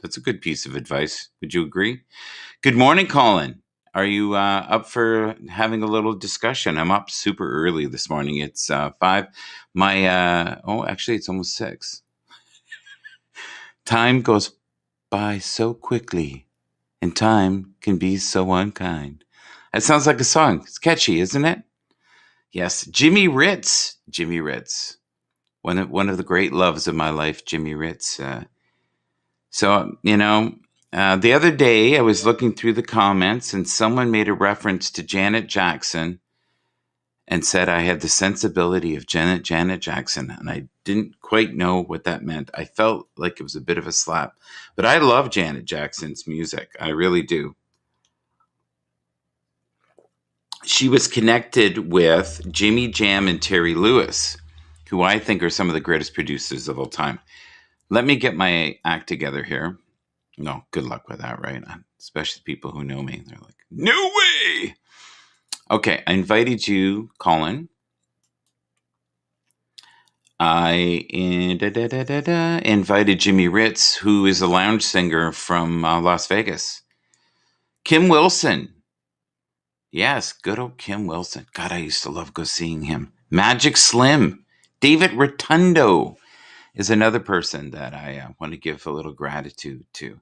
That's a good piece of advice. Would you agree? Good morning, Colin. Are you up for having a little discussion? I'm up super early this morning. It's 5. Actually, it's almost 6. Time goes by so quickly, and time can be so unkind. That sounds like a song. It's catchy, isn't it? Yes, Jimmy Ritz. Jimmy Ritz. One of the great loves of my life, Jimmy Ritz. The other day I was looking through the comments and someone made a reference to Janet Jackson and said I had the sensibility of Janet Jackson, and I didn't quite know what that meant. I felt like it was a bit of a slap, but I love Janet Jackson's music. I really do. She was connected with Jimmy Jam and Terry Lewis, who I think are some of the greatest producers of all time. Let me get my act together here. No, good luck with that, right? Especially people who know me. They're like, no way! Okay, I invited you, Colin. I invited Jimmy Ritz, who is a lounge singer from Las Vegas. Kim Wilson. Yes, good old Kim Wilson. God, I used to love seeing him. Magic Slim. David Rotundo is another person that I want to give a little gratitude to.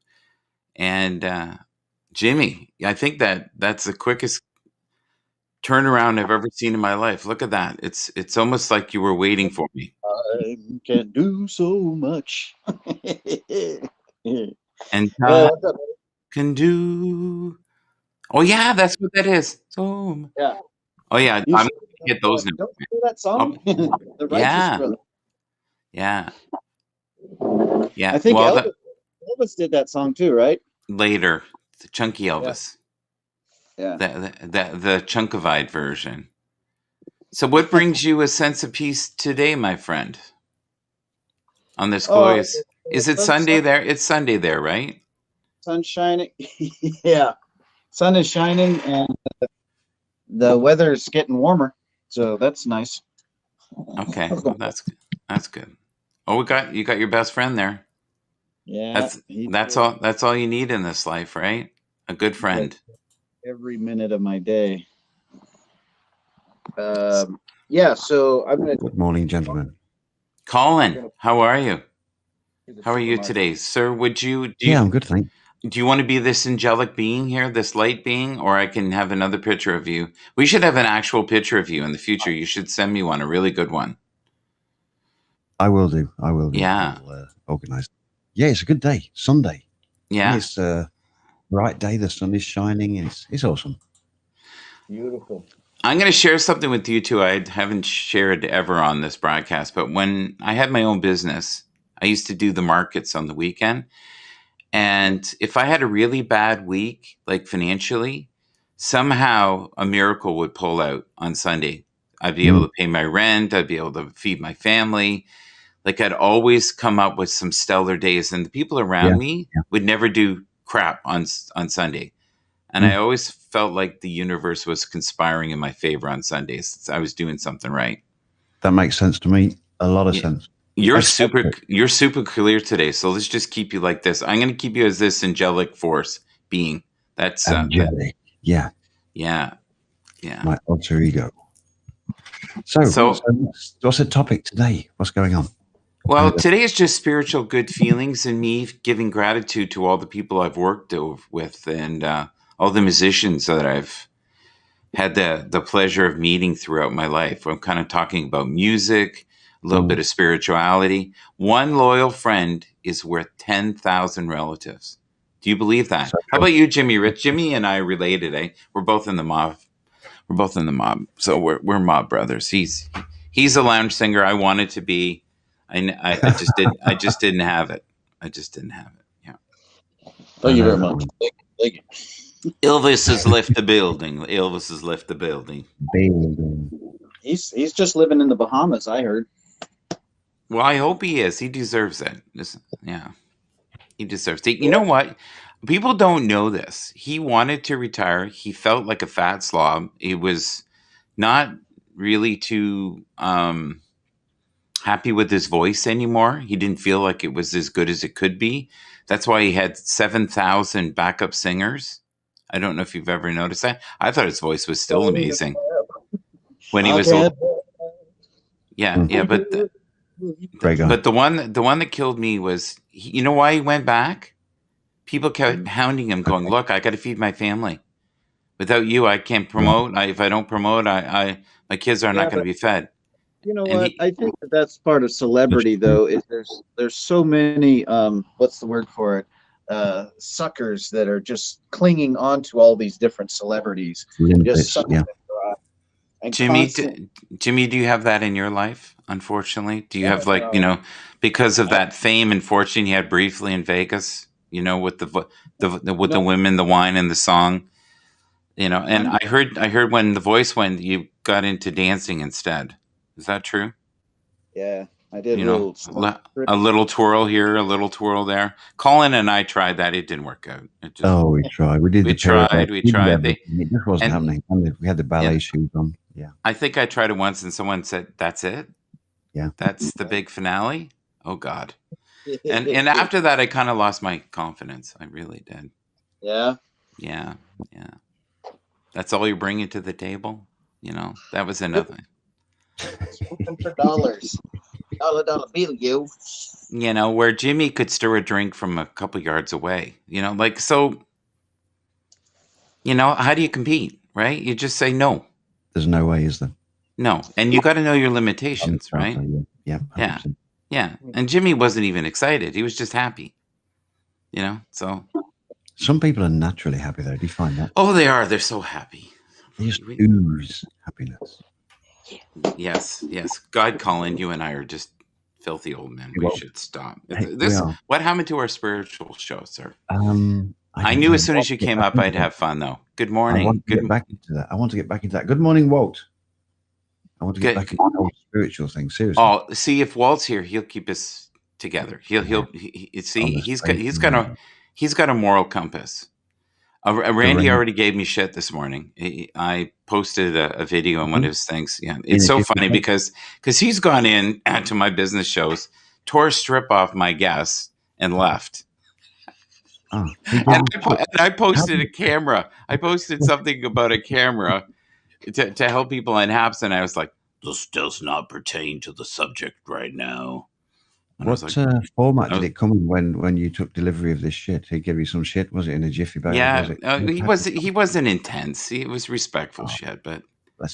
And Jimmy, I think that's the quickest turnaround I've ever seen in my life. Look at that. It's almost like you were waiting for me. I can do so much. And time can do. Oh yeah, that's what that is. So yeah. Oh yeah, You I'm should, gonna get those now. don't you know that song? The Righteous Yeah. Brother. Yeah. Yeah. I think Well, Elvis did that song too, right? later, the Chunky Elvis. Yeah. The Chunkified version. So what brings you a sense of peace today, my friend? On this glorious is it Sunday there? It's Sunday there, right? Sun shining. Yeah. Sun is shining and the weather's getting warmer. So that's nice. Okay. Well, that's good. That's good. Oh, you got your best friend there. Yeah. That's all you need in this life, right? A good friend. Every minute of my day. Yeah, so I'm gonna. Good morning, gentlemen. Colin, how are you? How are you today, sir? I'm good, thanks. Do you want to be this angelic being here, this light being, or I can have another picture of you? We should have an actual picture of you in the future. You should send me one, a really good one. I will do. Yeah. I'll organize. Yeah, it's a good day. Sunday. Yeah. It's a bright day. The sun is shining. It's awesome. Beautiful. I'm going to share something with you too. I haven't shared ever on this broadcast, but when I had my own business, I used to do the markets on the weekend. And if I had a really bad week, like financially, somehow a miracle would pull out on Sunday. I'd be able to pay my rent. I'd be able to feed my family. Like I'd always come up with some stellar days, and the people around me would never do crap on Sunday. And I always felt like the universe was conspiring in my favor on Sundays. I was doing something right. That makes sense to me. A lot of sense. You're super clear today, so let's just keep you like this. I'm going to keep you as this angelic force being. That's angelic. Yeah. My alter ego. So what's the topic today? What's going on? Well, today is just spiritual good feelings and me giving gratitude to all the people I've worked with and all the musicians that I've had the pleasure of meeting throughout my life. I'm kind of talking about music, a little bit of spirituality. One loyal friend is worth 10,000 relatives. Do you believe that? How about you, Jimmy Rich? Jimmy and I are related, eh? We're both in the mob. So we're mob brothers. He's a lounge singer. I wanted to be. I just didn't have it. Yeah. Thank you very much. Thank you. Elvis has left the building. He's just living in the Bahamas, I heard. Well, I hope he is. He deserves it. He deserves it. You know what? People don't know this. He wanted to retire. He felt like a fat slob. It was not really too happy with his voice anymore. He didn't feel like it was as good as it could be. That's why he had 7,000 backup singers. I don't know if you've ever noticed that. I thought his voice was still amazing when he was old. Yeah, but the one that killed me was, you know why he went back? People kept hounding him, going, "Look, I got to feed my family. Without you, I can't promote. If I don't promote, my kids are not going to be fed." You know what? I think that's part of celebrity, though. Is there's so many what's the word for it? Suckers that are just clinging on to all these different celebrities. Jimmy, do you have that in your life? Unfortunately, do you have because of that fame and fortune you had briefly in Vegas? With the women, the wine, and the song. And I heard when The Voice went, you got into dancing instead. Is that true? Yeah, I did. A little twirl here, a little twirl there. Colin and I tried that; it didn't work out. We tried. We did. We tried. It just wasn't happening. We had the ballet shoes on. Yeah. I think I tried it once, and someone said, "That's it. Yeah, that's the big finale." Oh God! And after that, I kind of lost my confidence. I really did. Yeah. Yeah. That's all you're bringing to the table. That was another. For dollars, dollar bill, you. Where Jimmy could stir a drink from a couple yards away. So. How do you compete, right? You just say no. There's no way, is there? No, and you got to know your limitations, right? Yeah. Yeah. And Jimmy wasn't even excited; he was just happy. So. Some people are naturally happy, though. Do you find that? Oh, they are. They're so happy. They just ooze happiness. Yes. God, Colin, you and I are just filthy old men. We should stop. What happened to our spiritual show, sir? I knew as soon as you came up, I'd have fun, though. Good morning. I want to get back into that. Good morning, Walt. I want to get back into the whole spiritual thing. Seriously. Oh, see, if Walt's here, he'll keep us together. He's got a moral compass. Randy already gave me shit this morning. I posted a video on one of his things. Yeah, it's so funny because he's gone in to my business shows, tore a strip off my guests, and left. Oh, and I posted a camera. I posted something about a camera to help people on Haps, and I was like, "This does not pertain to the subject right now." And what format did it come in when you took delivery of this shit? He gave you some shit. Was it in a jiffy bag? Yeah, he wasn't intense. It was respectful shit, but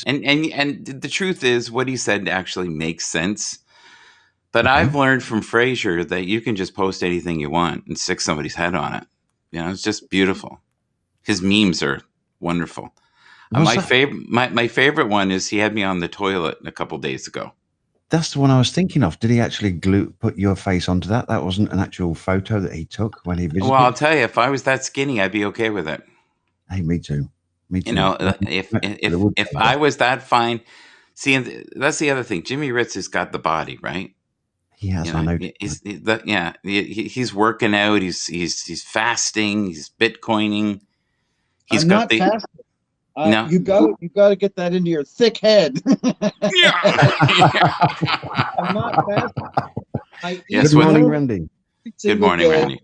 and the truth is, what he said actually makes sense. But I've learned from Frasier that you can just post anything you want and stick somebody's head on it. It's just beautiful. His memes are wonderful. My favorite one is he had me on the toilet a couple days ago. That's the one I was thinking of. Did he actually put your face onto that? That wasn't an actual photo that he took when he visited? Well, I'll tell you, if I was that skinny, I'd be okay with it. Hey, me too. If I was that fine, see, that's the other thing. Jimmy Ritz has got the body, right? He has. I know. He's working out. He's fasting. He's Bitcoining. He's got the. Fasting. No, you got to get that into your thick head. I'm not fasting. Good morning, Randy. Good morning, Randy.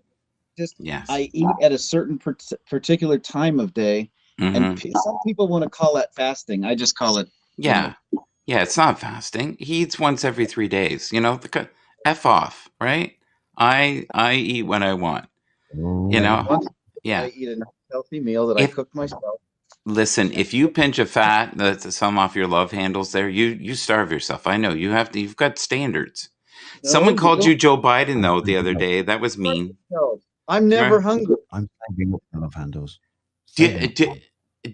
I eat at a certain particular time of day, and some people want to call that fasting. I just call it. Yeah, it's not fasting. He eats once every 3 days. F off, right? I eat when I want. I eat a healthy meal that I cook myself. Listen, if you pinch a fat, that's some off your love handles there, you starve yourself. I know you've got standards. No, someone called you Joe Biden though the other day. That was mean. No, I'm never hungry. I'm saving up love handles. Do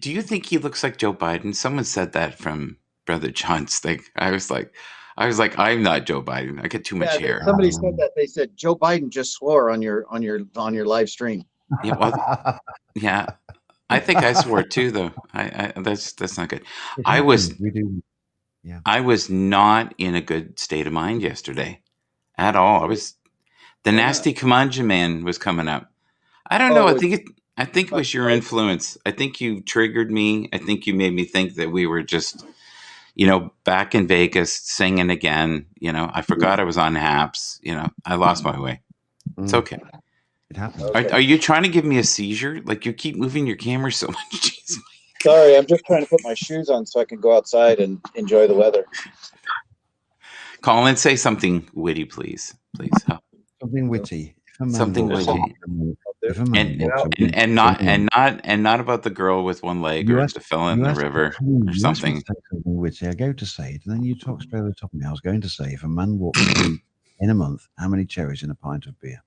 you think he looks like Joe Biden? Someone said that from Brother John's thing. I was like, I'm not Joe Biden. I get too much hair. Somebody said that. They said Joe Biden just swore on your live stream. Yeah, well, yeah. I think I swore too, though. That's not good. I was not in a good state of mind yesterday at all. The nasty Kamanja man was coming up. I don't know. I think it was your influence. I think you triggered me. I think you made me think that we were just, back in Vegas singing again. I forgot I was on Haps. I lost my way. It's okay. It happens. Okay. Are you trying to give me a seizure? Like, you keep moving your camera so much. Jeez. Sorry, I'm just trying to put my shoes on so I can go outside and enjoy the weather. Colin, say something witty, please. Please. Something witty. Something witty. And not about the girl with one leg or the fella in the river or something. Something witty. I go to say it, and then you talk straight over the top of me. I was going to say, if a man walks through in a month, how many cherries in a pint of beer?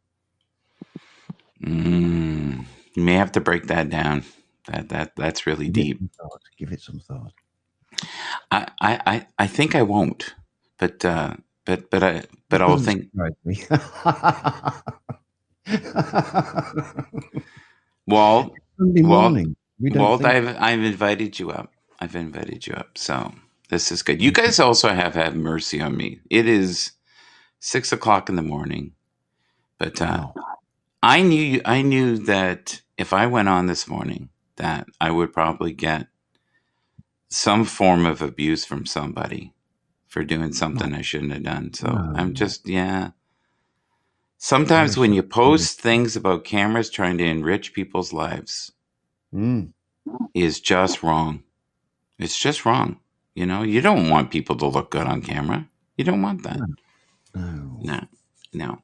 You may have to break that down. That's really deep. Give it some thought. I think I won't, but I'll think. Walt, Sunday morning. Walt, I've invited you up. So this is good. You guys also have had mercy on me. It is 6 o'clock in the morning, but I knew that if I went on this morning, that I would probably get some form of abuse from somebody for doing something I shouldn't have done. So I'm just, Sometimes when you post things about cameras trying to enrich people's lives is just wrong. It's just wrong. You don't want people to look good on camera. You don't want that. No.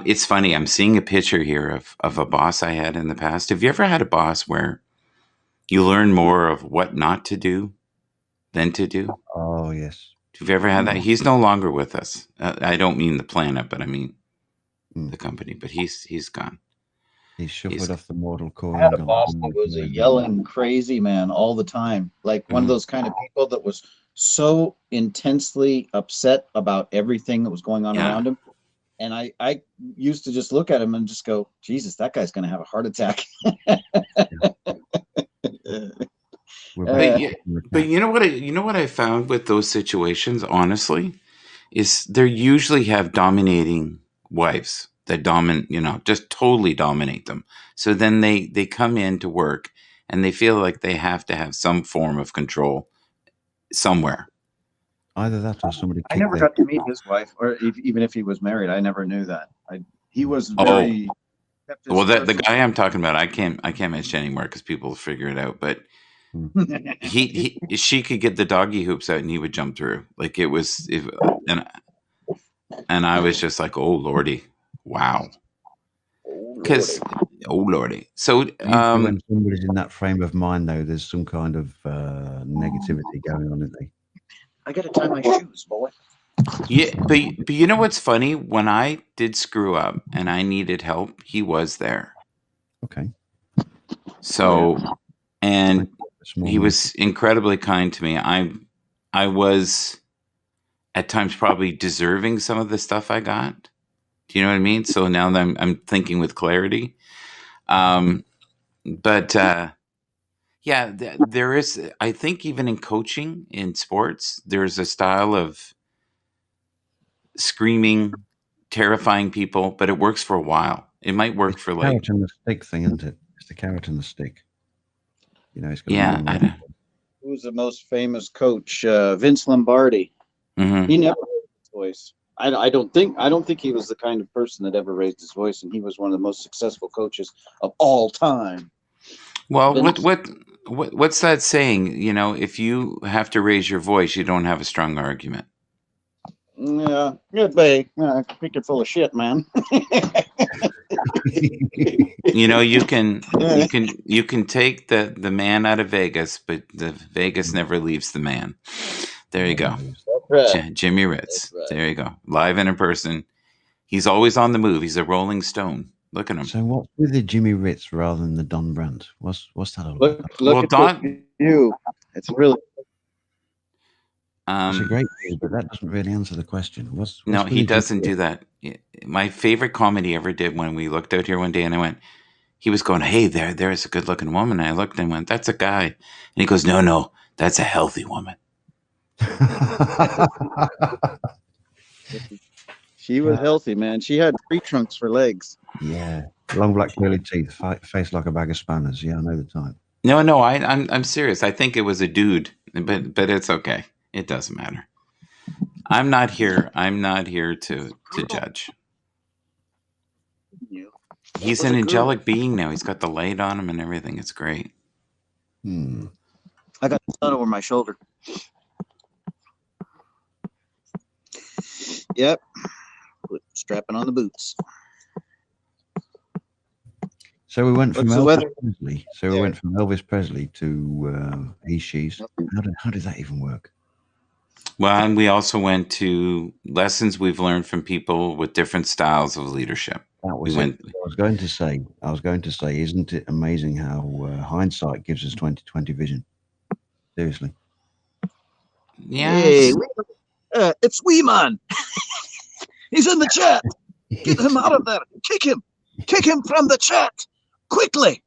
It's funny. I'm seeing a picture here of a boss I had in the past. Have you ever had a boss where you learn more of what not to do than to do? Oh, yes. Have you ever had that? He's no longer with us. I don't mean the planet, but I mean the company. But he's gone. He's shuffled off the mortal coil. I had a boss that was a yelling crazy man all the time. Like one of those kind of people that was so intensely upset about everything that was going on around him. And I used to just look at him and just go, Jesus, that guy's going to have a heart attack. But you know what I found with those situations, honestly, is they usually have dominating wives that just totally dominate them. So then they come in to work and they feel like they have to have some form of control somewhere. Either that or somebody. I never got to meet his wife, or even if he was married, I never knew that. He was very. Well, the guy I'm talking about, I can't mention anymore because people will figure it out. But she could get the doggy hoops out and he would jump through. Like it was, and I was just like, oh lordy, wow. Because lordy. So when somebody's in that frame of mind, though, there's some kind of negativity going on, isn't there? I got to tie my shoes, boy. Yeah, but you know what's funny? When I did screw up and I needed help, he was there. Okay. So, and he was incredibly kind to me. I was at times probably deserving some of the stuff I got. Do you know what I mean? So now that I'm thinking with clarity. Yeah, there is, I think even in coaching, in sports, there's a style of screaming, terrifying people, but it works for a while. It might work for like... Carrot and the stick thing, isn't it? It's the carrot and the stick. It's who's the most famous coach? Vince Lombardi. Mm-hmm. He never raised his voice. I don't think he was the kind of person that ever raised his voice, and he was one of the most successful coaches of all time. Well, what's that saying? If you have to raise your voice, you don't have a strong argument. Yeah, good bay. Think you're full of shit, man. You can take the man out of Vegas, but the Vegas never leaves the man. There you go. Right. Jimmy Ritz. Right. There you go. Live and in person. He's always on the move. He's a rolling stone. Look at him. So what's with the Jimmy Ritz rather than the Don Brandt? What's that all about? Look at Don. It's really. It's a great view, but that doesn't really answer the question. No, he doesn't do that. My favorite comment he ever did when we looked out here one day, and he was going, "Hey, there's a good-looking woman." And I looked and went, "That's a guy." And he goes, "No, that's a healthy woman." She was healthy, man. She had tree trunks for legs. Yeah, long black curly teeth, face like a bag of spanners. Yeah, I know the type. No, I'm serious. I think it was a dude, but it's okay. It doesn't matter. I'm not here to judge. He's an angelic being now. He's got the light on him and everything. It's great. I got the sun over my shoulder. Yep. Strapping on the boots. So we went from Elvis Presley. So we went from Elvis Presley to He, She's. How did that even work? Well, and we also went to lessons we've learned from people with different styles of leadership. That was it. I was going to say, isn't it amazing how hindsight gives us 20/20 vision? Seriously. Yeah. Hey, it's Weeman. He's in the chat. Get him out of there. Kick him. Kick him from the chat. Quickly.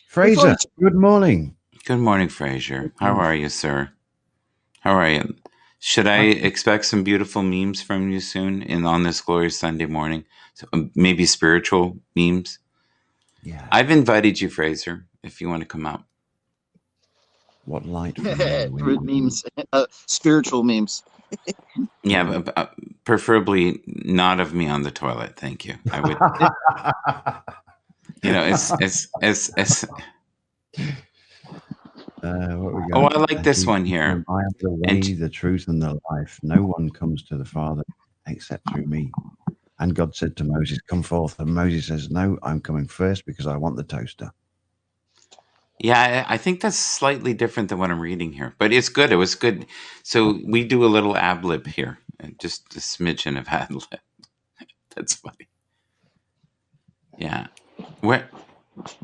Fraser, good morning. Good morning, Fraser. How are you, sir? How are you? Should I expect some beautiful memes from you soon on this glorious Sunday morning? So, maybe spiritual memes? Yeah. I've invited you, Fraser, if you want to come out. What light? Memes. Spiritual memes. Yeah, but, preferably not of me on the toilet. Thank you. I would. It's. What we got? Oh, I like this one here. I am the way, the truth, and the life. No one comes to the Father except through me. And God said to Moses, "Come forth." And Moses says, "No, I'm coming first because I want the toaster." Yeah, I think that's slightly different than what I'm reading here, but it's good. It was good. So we do a little ad lib here, just a smidgen of ad lib. That's funny. Yeah.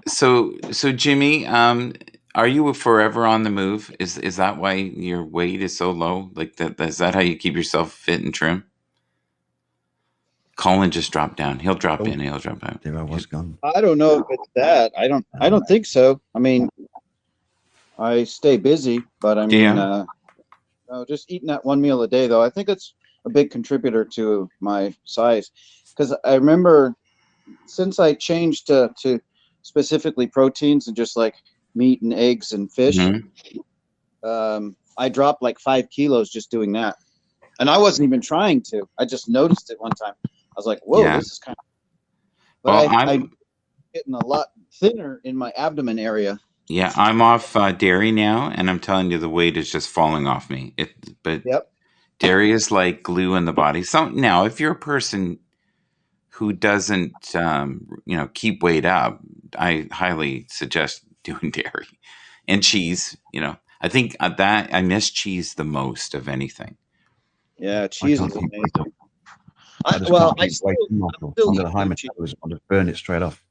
So Jimmy, are you forever on the move? Is that why your weight is so low? Like that? Is that how you keep yourself fit and trim? Colin just dropped down. He'll drop in. He'll drop out. There I was gone. I don't know if it's that. I don't think so. I mean, I stay busy, but I mean, just eating that one meal a day, though, I think it's a big contributor to my size. Because I remember since I changed to specifically proteins and just like meat and eggs and fish, I dropped like 5 kilos just doing that. And I wasn't even trying to. I just noticed it one time. I was like, whoa, this is kind of... But I'm getting a lot thinner in my abdomen area. Yeah, I'm off dairy now, and I'm telling you, the weight is just falling off me. Dairy is like glue in the body. So now, if you're a person who doesn't, keep weight up, I highly suggest doing dairy and cheese. I think that I miss cheese the most of anything. Yeah, cheese is amazing. I still under the high metabolism. I'll just burn it straight off.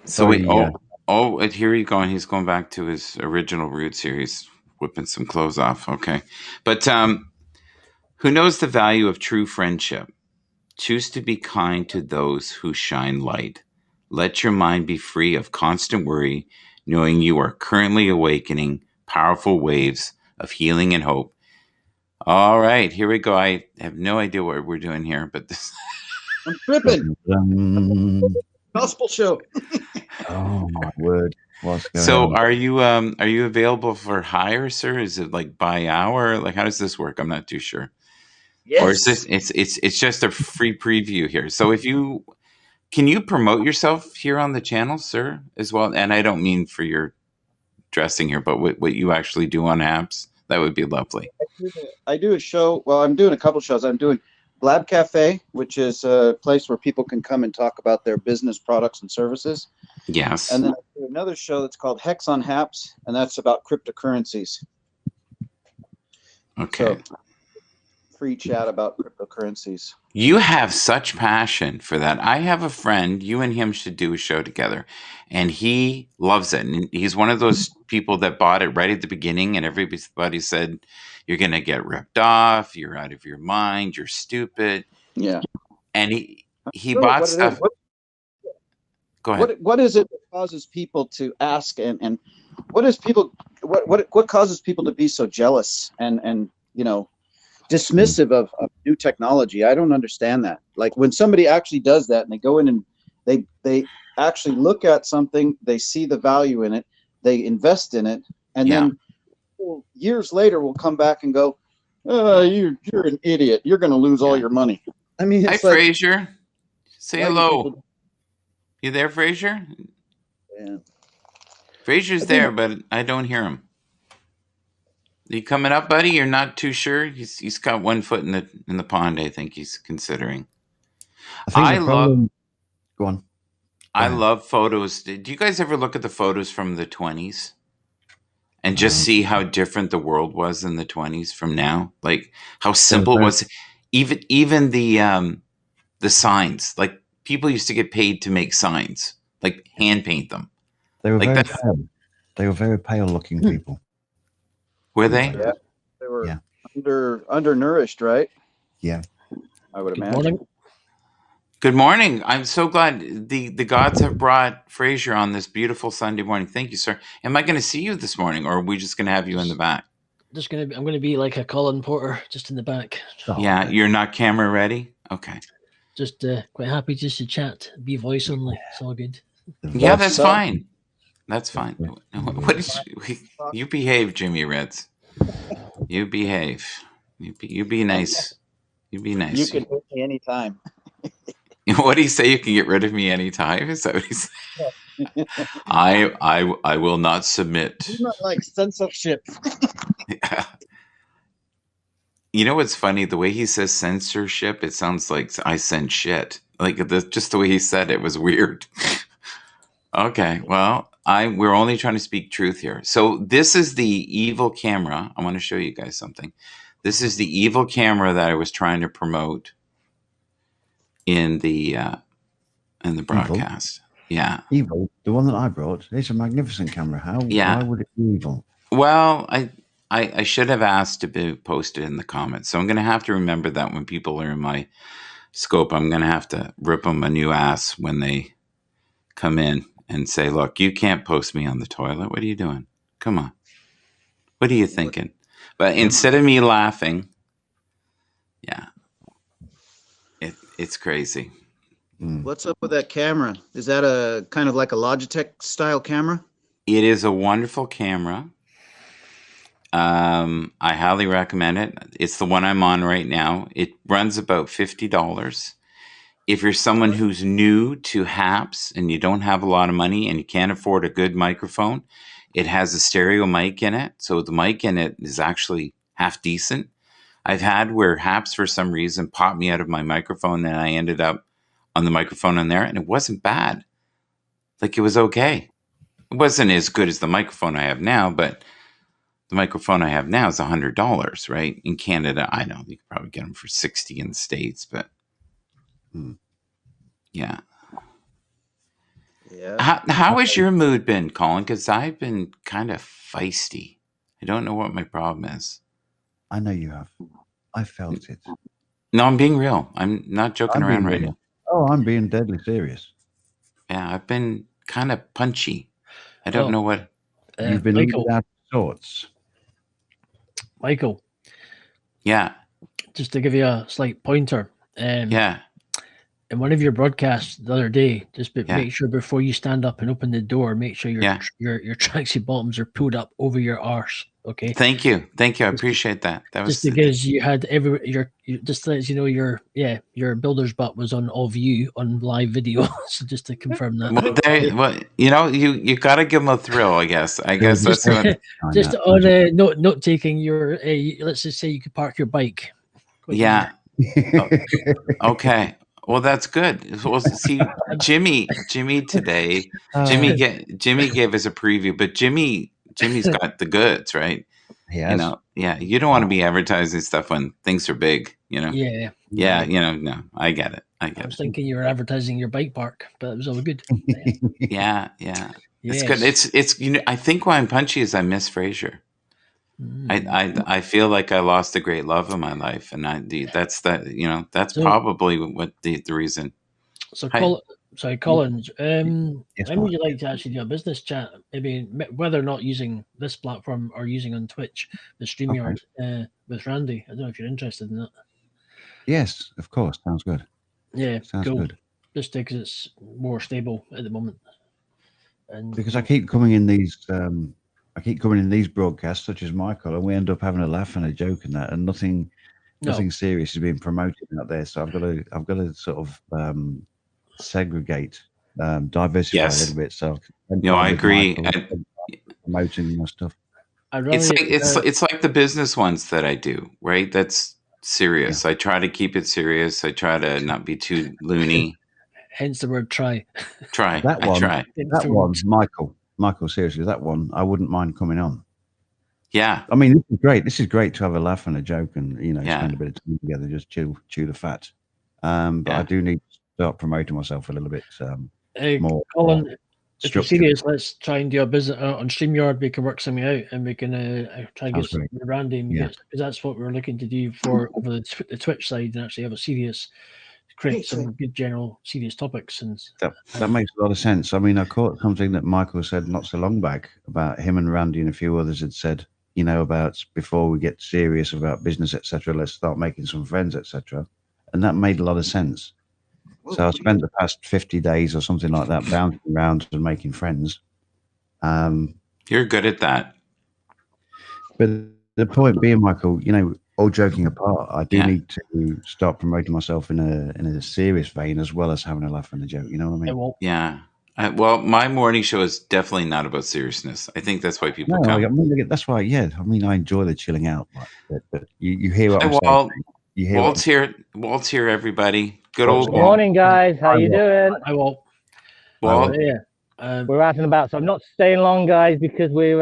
So here he's going. He's going back to his original roots here. He's whipping some clothes off. Okay, but who knows the value of true friendship? Choose to be kind to those who shine light. Let your mind be free of constant worry, knowing you are currently awakening powerful waves of healing and hope. All right, here we go. I have no idea what we're doing here, but this... I'm tripping. Gospel show. Oh my word! So, are you available for hire, sir? Is it like by hour? Like, how does this work? I'm not too sure. Yes. Or is this? It's just a free preview here. So, can you promote yourself here on the channel, sir, as well? And I don't mean for your dressing here, but what you actually do on apps. That would be lovely. I do a show. Well, I'm doing a couple shows. I'm doing Blab Cafe, which is a place where people can come and talk about their business products and services. Yes. And then I do another show that's called Hex on Haps, and that's about cryptocurrencies. Okay. So, free chat about cryptocurrencies. You have such passion for that. I have a friend, you and him should do a show together, and he loves it. And he's one of those people that bought it right at the beginning, and everybody said, you're going to get ripped off, you're out of your mind, you're stupid. Yeah. And he bought stuff. Go ahead. What is it that causes people to ask, and what causes people to be so jealous and dismissive of new technology? I don't understand that. Like when somebody actually does that and they go in and they actually look at something, they see the value in it, they invest in it, and then people years later will come back and go, you're an idiot. You're going to lose all your money. I mean, Hi, it's like, Fraser. Say why do hello. people- You there, Fraser? Yeah. Fraser's I think- there, but I don't hear him. You coming up, buddy? You're not too sure. He's got one foot in the pond. I think he's considering. I think I the problem. love. Go on. I ahead. love photos. Do you guys ever look at the photos from the 20s and just see how different the world was in the 20s from now? Like how simple it was. Even the signs. Like people used to get paid to make signs, like hand paint them. They were Like very that. pale. They were very pale-looking people. Were they? Yeah. They were Yeah. undernourished, right? Yeah. I would Good imagine. morning. Good morning. I'm so glad the gods have brought Fraser on this beautiful Sunday morning. Thank you, sir. Am I going to see you this morning, or are we just going to have you in the back? I'm gonna be like a Colin Porter, just in the back. Oh, Yeah, okay. you're not camera ready. Okay. Just quite happy just to chat, be voice only. It's all good. Yeah, That's that's fine. That's fine. Definitely. What is you behave, Jimmy Reds? You behave. You be nice. You be nice. You can hit me anytime. What do you say? You can get rid of me anytime. Is that what he said? I will not submit. You're not like censorship. You know what's funny? The way he says censorship, it sounds like I send shit. Like just the way he said it was weird. Okay, well, we're only trying to speak truth here. So this is the evil camera. I want to show you guys something. This is the evil camera that I was trying to promote in the broadcast. Yeah. Evil, the one that I brought, it's a magnificent camera. Why would it be evil? Well, I should have asked to be posted in the comments. So I'm going to have to remember that when people are in my scope, I'm going to have to rip them a new ass when they come in and say, look, you can't post me on the toilet. What are you doing? Come on. What are you thinking? But instead of me laughing, yeah, it's crazy. What's up with that camera? Is that a kind of like a Logitech style camera? It is a wonderful camera. I highly recommend it. It's the one I'm on right now. It runs about $50. If you're someone who's new to HAPS and you don't have a lot of money and you can't afford a good microphone, it has a stereo mic in it. So the mic in it is actually half decent. I've had where HAPS for some reason popped me out of my microphone and I ended up on the microphone in there and it wasn't bad. Like it was okay. It wasn't as good as the microphone I have now, but the microphone I have now is $100, right? In Canada, I know you could probably get them for $60 in the States, but yeah. Yeah. How has your mood been, Colin? Because I've been kind of feisty. I don't know what my problem is. I know you have. I felt it. No, I'm being real. I'm not joking I'm around being right real. now. Oh, I'm being deadly serious. Yeah, I've been kind of punchy. I don't know what. You've been a Michael. little out of sorts. Michael, Yeah, just to give you a slight pointer. yeah. In one of your broadcasts the other day, just Yeah. make sure before you stand up and open the door, make sure your Yeah. your tracksuit bottoms are pulled up over your arse. Okay. Thank you. I appreciate that. That was Just because you had just to let you know your builder's butt was on all view on live video. So just to confirm that. you got to give them a thrill. I guess that's what. Just on note taking your let's just say you could park your bike. Yeah. Okay. Well, that's good. Well, see, Jimmy today. Jimmy gave us a preview, but Jimmy's got the goods, right? He has. You don't want to be advertising stuff when things are big, Yeah. No, I get it. I was thinking you were advertising your bike park, but it was all good. Yeah. It's good. It's I think why I'm punchy is I miss Fraser. I feel like I lost a great love of my life, and that's probably what the reason. So, Colin, when would you like to actually do a business chat? Maybe whether or not using this platform or using on Twitch, the StreamYard with Randy. I don't know if you're interested in that. Yes, of course. Sounds good. Yeah, sounds good. Just because it's more stable at the moment. And because I keep coming in these I keep coming in these broadcasts, such as Michael, and we end up having a laugh and a joke and that, and nothing serious is being promoted out there. So I've got to sort of segregate, diversify a little bit. So I agree. Promoting my stuff. It's like the business ones that I do, right? That's serious. I try to keep it serious. I try to not be too loony. Hence the word try. Try. That one, Michael, seriously, that one, I wouldn't mind coming on. Yeah. I mean, this is great. This is great to have a laugh and a joke and, spend a bit of time together, just chew the fat. But I do need to start promoting myself a little bit more. Colin, if you're serious, let's try and do a business on StreamYard. We can work something out, and we can try and get some branding. Because that's what we're looking to do for over the Twitch side, and actually have a serious, create some good general serious topics. And that makes a lot of sense. I mean, I caught something that Michael said not so long back about him and Randy and a few others had said, about before we get serious about business, etc., let's start making some friends, etc. And that made a lot of sense. So I spent the past 50 days or something like that bouncing around and making friends. You're good at that. But the point being, Michael, all joking apart, I do need to start promoting myself in a serious vein as well as having a laugh and a joke. You know what I mean? Yeah. Well, my morning show is definitely not about seriousness. I think that's why people come. That's why, I mean, I enjoy the chilling out. But you hear what I'm saying. You hear Walt's here. Walt's here, everybody. Good morning, guys. How you doing? Hi, Walt. Walt. We're out and about, so I'm not staying long, guys, because we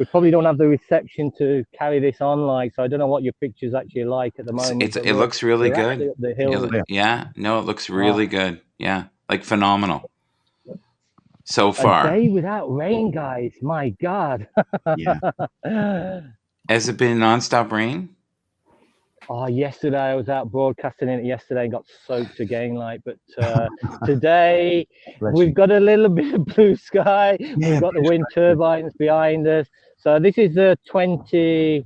probably don't have the reception to carry this on. So I don't know what your picture's actually like at the moment. It looks really good. Up the hill. It looks really good. Yeah, like phenomenal. So far. A day without rain, guys. My God. Has it been nonstop rain? Oh, yesterday I was out broadcasting it yesterday and got soaked again. But today we've got a little bit of blue sky. We've got the wind turbines behind us. So this is a 22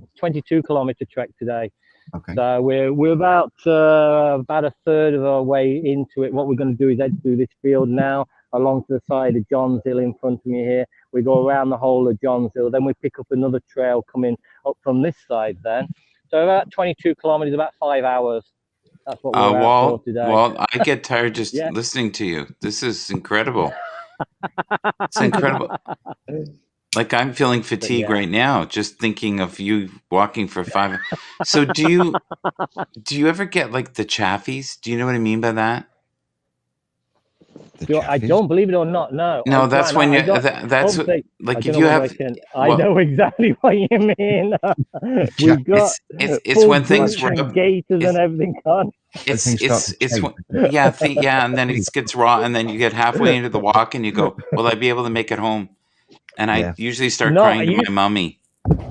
kilometer trek today. Okay. So we're about a third of our way into it. What we're going to do is head through this field now along to the side of Johns Hill in front of me here. We go around the whole of Johns Hill. Then we pick up another trail coming up from this side then. So about 22 kilometers, about 5 hours. That's what we're out for today. Walt, I get tired just listening to you. This is incredible. It's incredible. Like I'm feeling fatigue right now, just thinking of you walking for 5 hours. So do you ever get like the chaffies? Do you know what I mean by that? I don't believe it or not. No. No, that's when you. That's like if you have. I know exactly what you mean. We've got. It's when things rub. Gators and everything on. It's and then it gets raw, and then you get halfway into the walk, and you go, "Will I be able to make it home?" And I usually start crying to my mummy.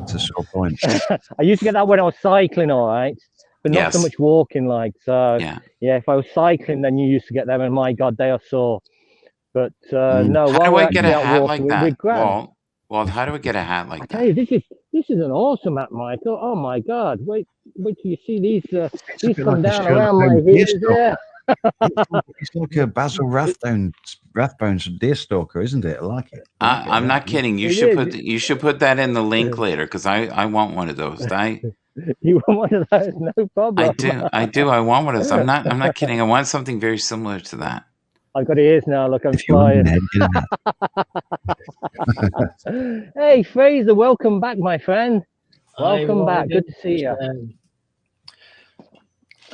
It's a sore point. I used to get that when I was cycling, all right. But not so much walking, if I was cycling, then you used to get them, and my God, they are sore. But no, how do I get a hat like that, Walt? How do I get a hat like that? I tell you, this is an awesome hat, Michael. Oh my God! Wait till you see these come down around my ears there. It's like a Basil Rathbone's deerstalker, isn't it? I like it. I'm not kidding. You should put that in the link later because I want one of those. You want one of those? No problem. I do. I want one of those. I'm not kidding. I want something very similar to that. I've got ears now. Look, I'm flying. Hey, Fraser, welcome back, my friend. Welcome back. Good to see you.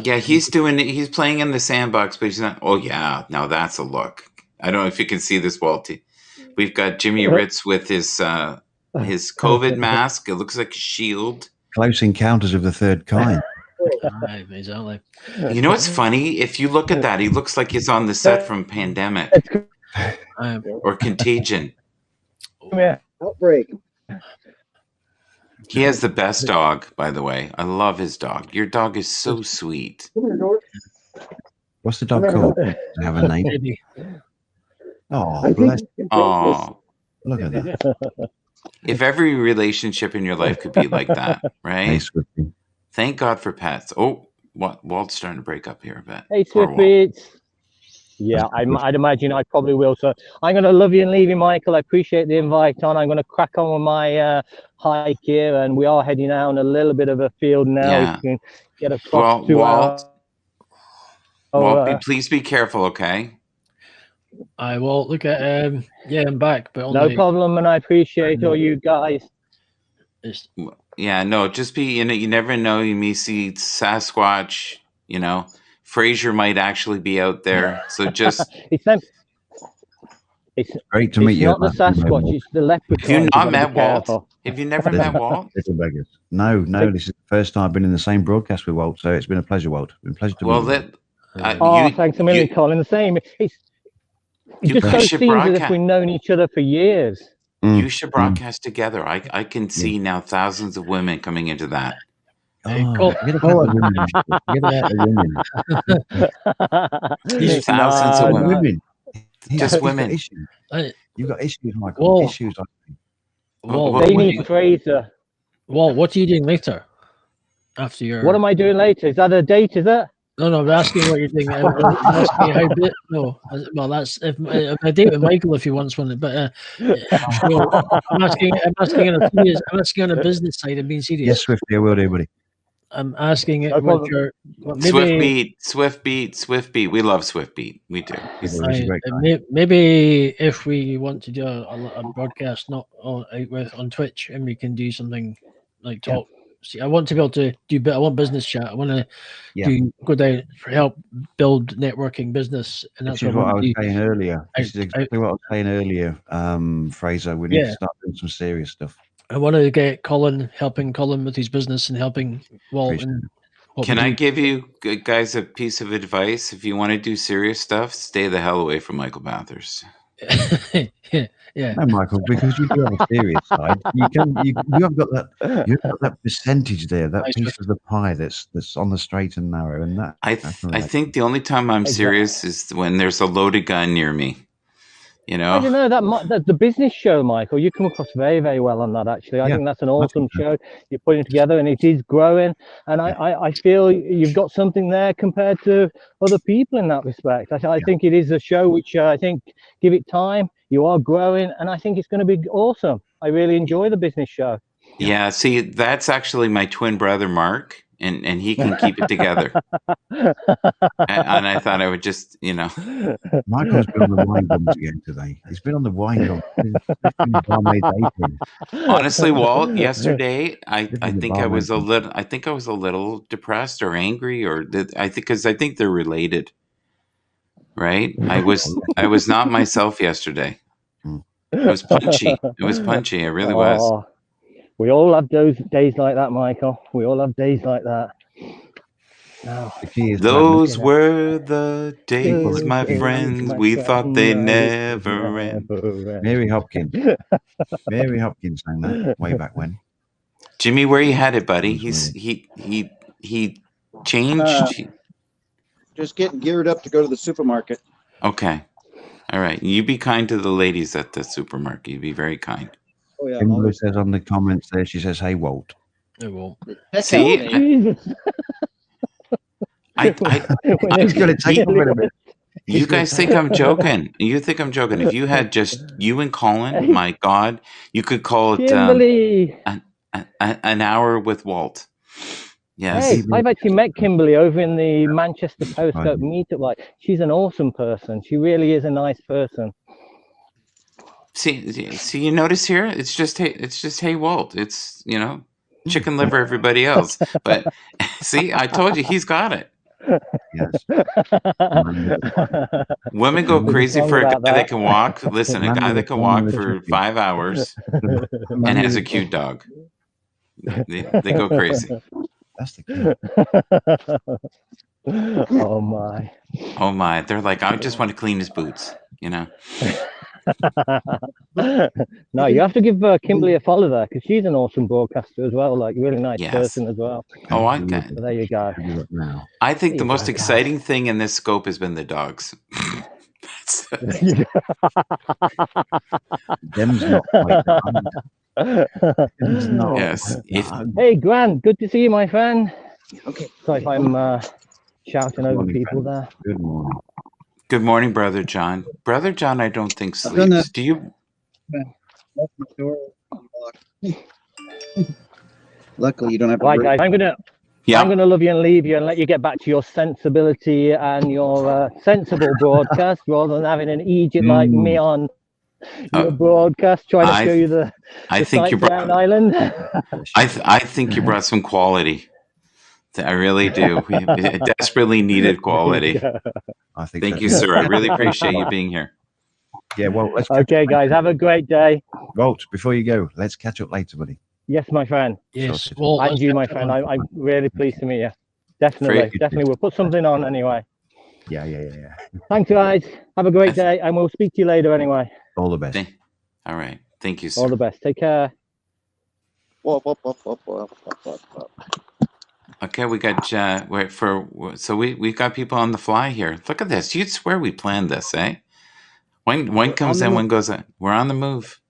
Yeah, he's playing in the sandbox, but he's not. Oh yeah, now that's a look. I don't know if you can see this, Walty. We've got Jimmy Ritz with his COVID mask. It looks like a shield. Close Encounters of the Third Kind. Exactly. You know what's funny? If you look at that, he looks like he's on the set from Pandemic or Contagion. Outbreak. He has the best dog, by the way. I love his dog. Your dog is so sweet. What's the dog called? Does it have a name? Oh, bless. Oh, look at that. If every relationship in your life could be like that, right? Hey, thank God for pets. Oh, Walt's starting to break up here a bit. Hey, Swiftbeats. Yeah, I'd imagine I probably will. So I'm going to love you and leave you, Michael. I appreciate the invite on. I'm going to crack on with my hike here, and we are heading out on a little bit of a field now. Yeah. We can get across Well, to Walt, please be careful, okay? I will look at I'm back, but no problem, and I appreciate all you guys. Yeah, no, just be, you never know. You may see Sasquatch, Fraser might actually be out there. So just it's great to meet you. It's not the Sasquatch, it's the leprechaun. Have you not met Walt? Have you never met Walt? Little beggars. No, this is the first time I've been in the same broadcast with Walt, so it's been a pleasure, Walt. It's been a pleasure to meet you. Thanks a million, Colin. The same. It just so seems as if we've known each other for years. You should broadcast together. I can see now thousands of women coming into that. Get about the women. There's thousands of women. Just women. You've got issues, Michael. Issues. They need Fraser. Walt, what are you doing later? After your. What am I doing later? Is that a date? Is it? No, I'm asking what you're doing. I'm asking how bit. No, well, that's if I date with Michael if he wants one. But I'm asking on a business side. I'm being serious. Yes, Swifty, I will do, buddy. I'm asking it. Swift beat. We love Swift beat. We do. Maybe if we want to do a broadcast, not on Twitch, and we can do something like talk. See, I want to be able to do. I want business chat. I want to go down for help build networking business, and that's what I was saying earlier. This is exactly what I was saying earlier, Fraser. We need to start doing some serious stuff. I want to get helping Colin with his business and helping Walt. Can I give you guys a piece of advice? If you want to do serious stuff, stay the hell away from Michael Bathurst. Yeah. No, Michael, because you do have a serious side. You have got that percentage there, that piece of the pie that's on the straight and narrow, and that. I think the only time I'm serious is when there's a loaded gun near me. I don't know that the business show, Michael. You come across very, very well on that. Actually, I think that's an awesome show you're putting together, and it is growing. And I feel you've got something there compared to other people in that respect. I think it is a show which I think give it time. You are growing, and I think it's going to be awesome. I really enjoy the business show. Yeah, see, that's actually my twin brother, Mark. And he can keep it together. and I thought I would just, Michael's been on the wine gums again today. He's been on the wine gums. Honestly, Walt, yesterday I think I was a little depressed or angry, because I think they're related. Right? I was not myself yesterday. It was punchy. It really was. We all have those days like that, Michael. We all have days like that. No. Those were the days, my friends. We thought they never end. Mary Hopkins. Mary Hopkins sang that way back when. Jimmy, where you had it, buddy? He changed. Just getting geared up to go to the supermarket. Okay. All right. You be kind to the ladies at the supermarket. You be very kind. Oh, yeah, Kimberly says on the comments there, she says, "Hey, Walt." Hey, Walt. See, I was going to take a bit of it. You guys think I'm joking. You think I'm joking. If you had just you and Colin, my God, you could call it an hour with Walt. Yes. Hey, I've actually met Kimberly over in the Manchester Postcode meetup. She's an awesome person. She really is a nice person. See, you notice here? It's just hey Walt. It's chicken liver everybody else. But see, I told you he's got it. Yes. Women go crazy for a guy that can walk. Listen, a guy that can walk for 5 hours and has a cute dog. They go crazy. That's the key. Oh my. They're like, I just want to clean his boots. No, you have to give Kimberly a follow there because she's an awesome broadcaster as well, really nice person as well. Oh, I can. So there you go. I think the most exciting thing in this scope has been the dogs. Them's not Yes. Hey, Grant, good to see you, my friend. Okay. Sorry if I'm shouting over people there. Good morning. Good morning, Brother John. Brother John, I don't think I've done that. sleeps. Do you? Left my door unlocked. Luckily, you don't have to. Right, break. guys, I'm Yeah. gonna love you and leave you and let you get back to your sensibility and your sensible broadcast, rather than having an Egypt like me on your broadcast trying to show you the I think you sights around Ireland. I think you brought some quality. I really do. We desperately needed quality. I think. Thank so. you, sir. I really appreciate you being here. Yeah. Well, let's. Okay, guys, have a great day. Walt, before you go, let's catch up later, buddy. Yes, my friend. Yes. Sorted. Well, And let's you, catch my up friend. on- I'm really pleased to meet you. Definitely, Great. We'll put something on anyway. Yeah. Thanks, guys. Have a great day, and we'll speak to you later anyway. All the best. All right. Thank you, sir. All the best. Take care. Whoop, whoop, whoop, whoop, whoop, whoop, whoop, whoop. Okay, we got so we've got people on the fly here. Look at this. You'd swear we planned this, eh? One comes in, one goes in. We're on the move.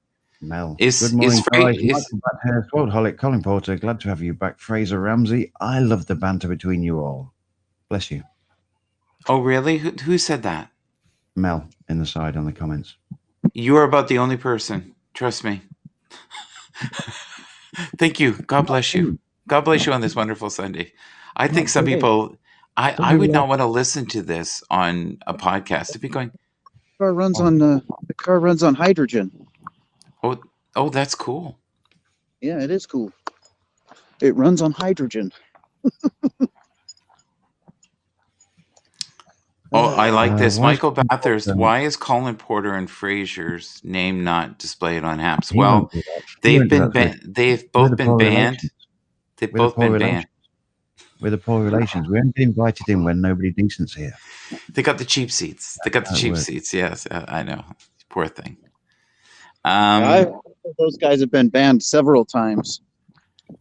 Mel. Is- Good morning, is Fra- guys. is- Michael Bathurst, World Holic, Colin Porter. Glad to have you back. Fraser Ramsey. I love the banter between you all. Bless you. Oh, really? Who said that? Mel in the side on the comments. You are about the only person. Trust me. Thank you. God bless you. God bless you on this wonderful Sunday. I think some people, I would not want to listen to this on a podcast. If you're going, The car runs on hydrogen. oh, that's cool. Yeah, it is cool. It runs on hydrogen. Oh, I like this. why- Michael Bathurst, why is Colin Porter and Fraser's name not displayed on apps? He Well, won't do that. He they've won't do been that. they've We're both the been poor banned. relations. They've We're the both poor been relations. banned. We're the poor relations. We only get invited in when nobody decent's here. They got the cheap seats. They got the That cheap works. seats. Yes, I know. Poor thing. Those guys have been banned several times.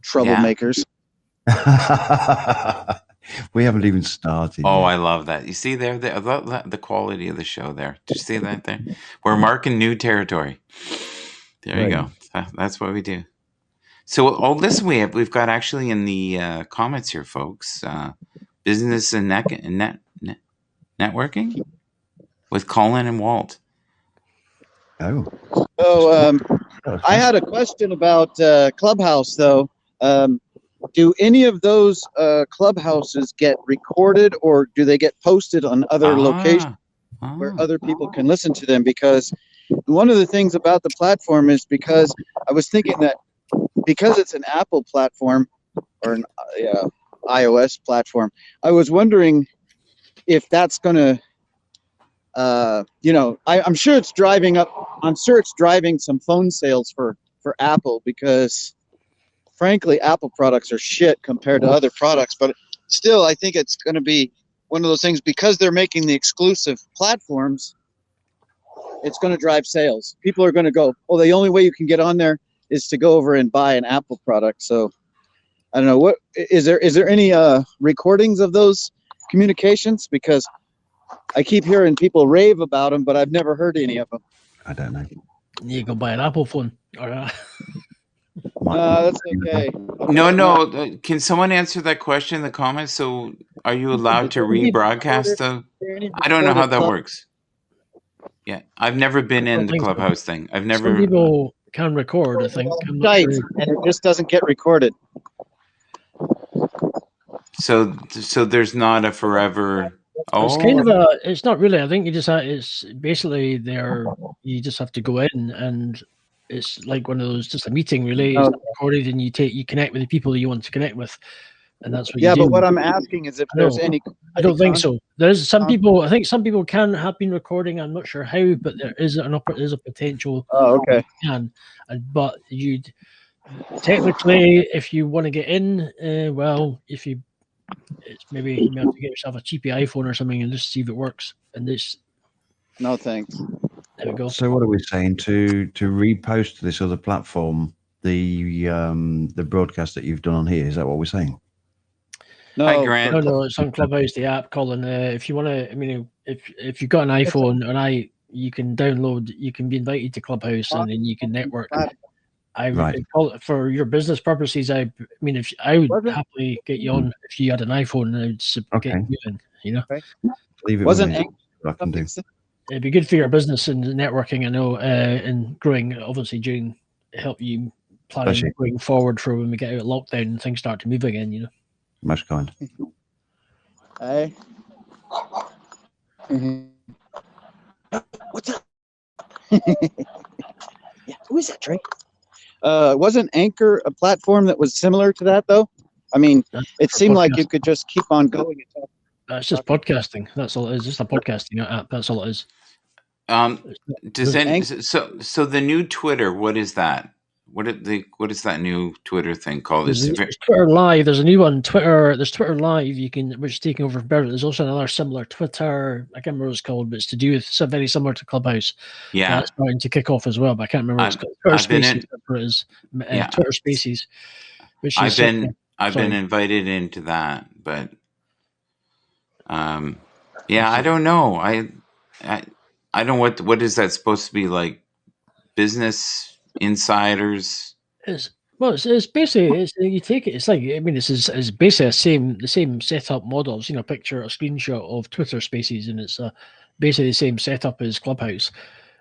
Troublemakers. We haven't even started. Oh, yet. I love that. You see there, the quality of the show there. Did you see that there? We're marking new territory. There you go. That's what we do. So, listen, we've got actually in the comments here, folks, business and networking with Colin and Walt. Oh. So I had a question about Clubhouse, though. Do any of those clubhouses get recorded, or do they get posted on other locations where other people can listen to them? Because one of the things about the platform is, because I was thinking that because it's an Apple platform or an iOS platform, I was wondering if that's going to, I'm sure it's driving up. I'm sure it's driving some phone sales for Apple, because frankly, Apple products are shit compared to other products. But still, I think it's going to be one of those things, because they're making the exclusive platforms. It's going to drive sales. People are going to go, oh, the only way you can get on there is to go over and buy an Apple product. So I don't know, what is there any recordings of those communications? Because I keep hearing people rave about them, but I've never heard any of them. I don't know. You go buy an Apple phone. Or That's okay. No. Can someone answer that question in the comments? So, are you allowed to rebroadcast the? I don't know how that works. Yeah, I've never been in the Clubhouse thing. I've never. Some people can record, I think. I'm not Skype, sure. and it just doesn't get recorded. So there's not a forever. It's kind of it's not really. I think you just it's basically you just have to go in, and it's like one of those, just a meeting really. It's not recorded, and you connect with the people you want to connect with, and that's what you do. Yeah, but what I'm asking is if there's any. I don't think so. There's some people. I think some people can have been recording. I'm not sure how, but there is there's a potential. Oh, okay. You can, but you'd technically, if you want to get in, it's maybe you may have to get yourself a cheapy iPhone or something and just see if it works. And this. No thanks. There we go. So what are we saying? To repost to this other platform the broadcast that you've done on here? Is that what we're saying? No, Hi, Grant. No, it's on Clubhouse, the app, Colin. If you want to, I mean, if you've got an iPhone and you can download, you can be invited to Clubhouse and then you can network. For your business purposes, I mean, if I would happily get you on if you had an iPhone, I'd get you in. You know, Leave it. I can do. It'd be good for your business and networking, I know, and growing, obviously, help you planning Especially- going forward for when we get out of lockdown and things start to move again, you know. Most kind. Hey. What's up? Yeah, who is that, Trey? Wasn't Anchor a platform that was similar to that, though? I mean, it seemed like you could just keep on going and talking. It's just podcasting. That's all it is. Just a podcasting app. That's all it is. So the new Twitter, what is that? What is that new Twitter thing called? There's Twitter Live. There's a new one. There's Twitter Live. Which is taking over from Barrett. There's also another similar Twitter. I can't remember what it's called, but it's to do with very similar to Clubhouse. Yeah, that's starting to kick off as well. But I can't remember what it's called. Twitter Spaces. Twitter Spaces. Which I've been invited into that, but I don't know. I don't know what is that supposed to be like? Business insiders. It's basically you take it. It's like, I mean, it's basically the same setup model. I've seen a picture, a screenshot of Twitter Spaces, and it's basically the same setup as Clubhouse.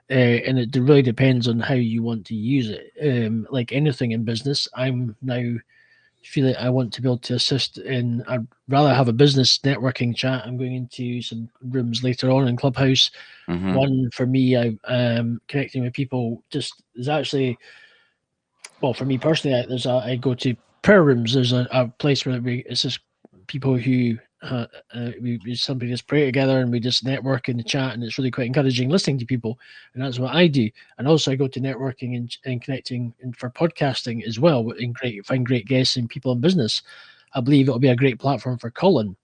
And it really depends on how you want to use it. Like anything in business, I'm now feeling I want to be able to assist in. I'd rather have a business networking chat. I'm going into some rooms later on in Clubhouse. Mm-hmm. One for me, I connecting with people. Just there's actually, well, for me personally, I go to prayer rooms. There's a place where it's just people who we somebody just pray together and we just network in the chat, and it's really quite encouraging listening to people, and that's what I do. And also I go to networking and connecting and for podcasting as well, and find great guests and people in business. I believe it'll be a great platform for Colin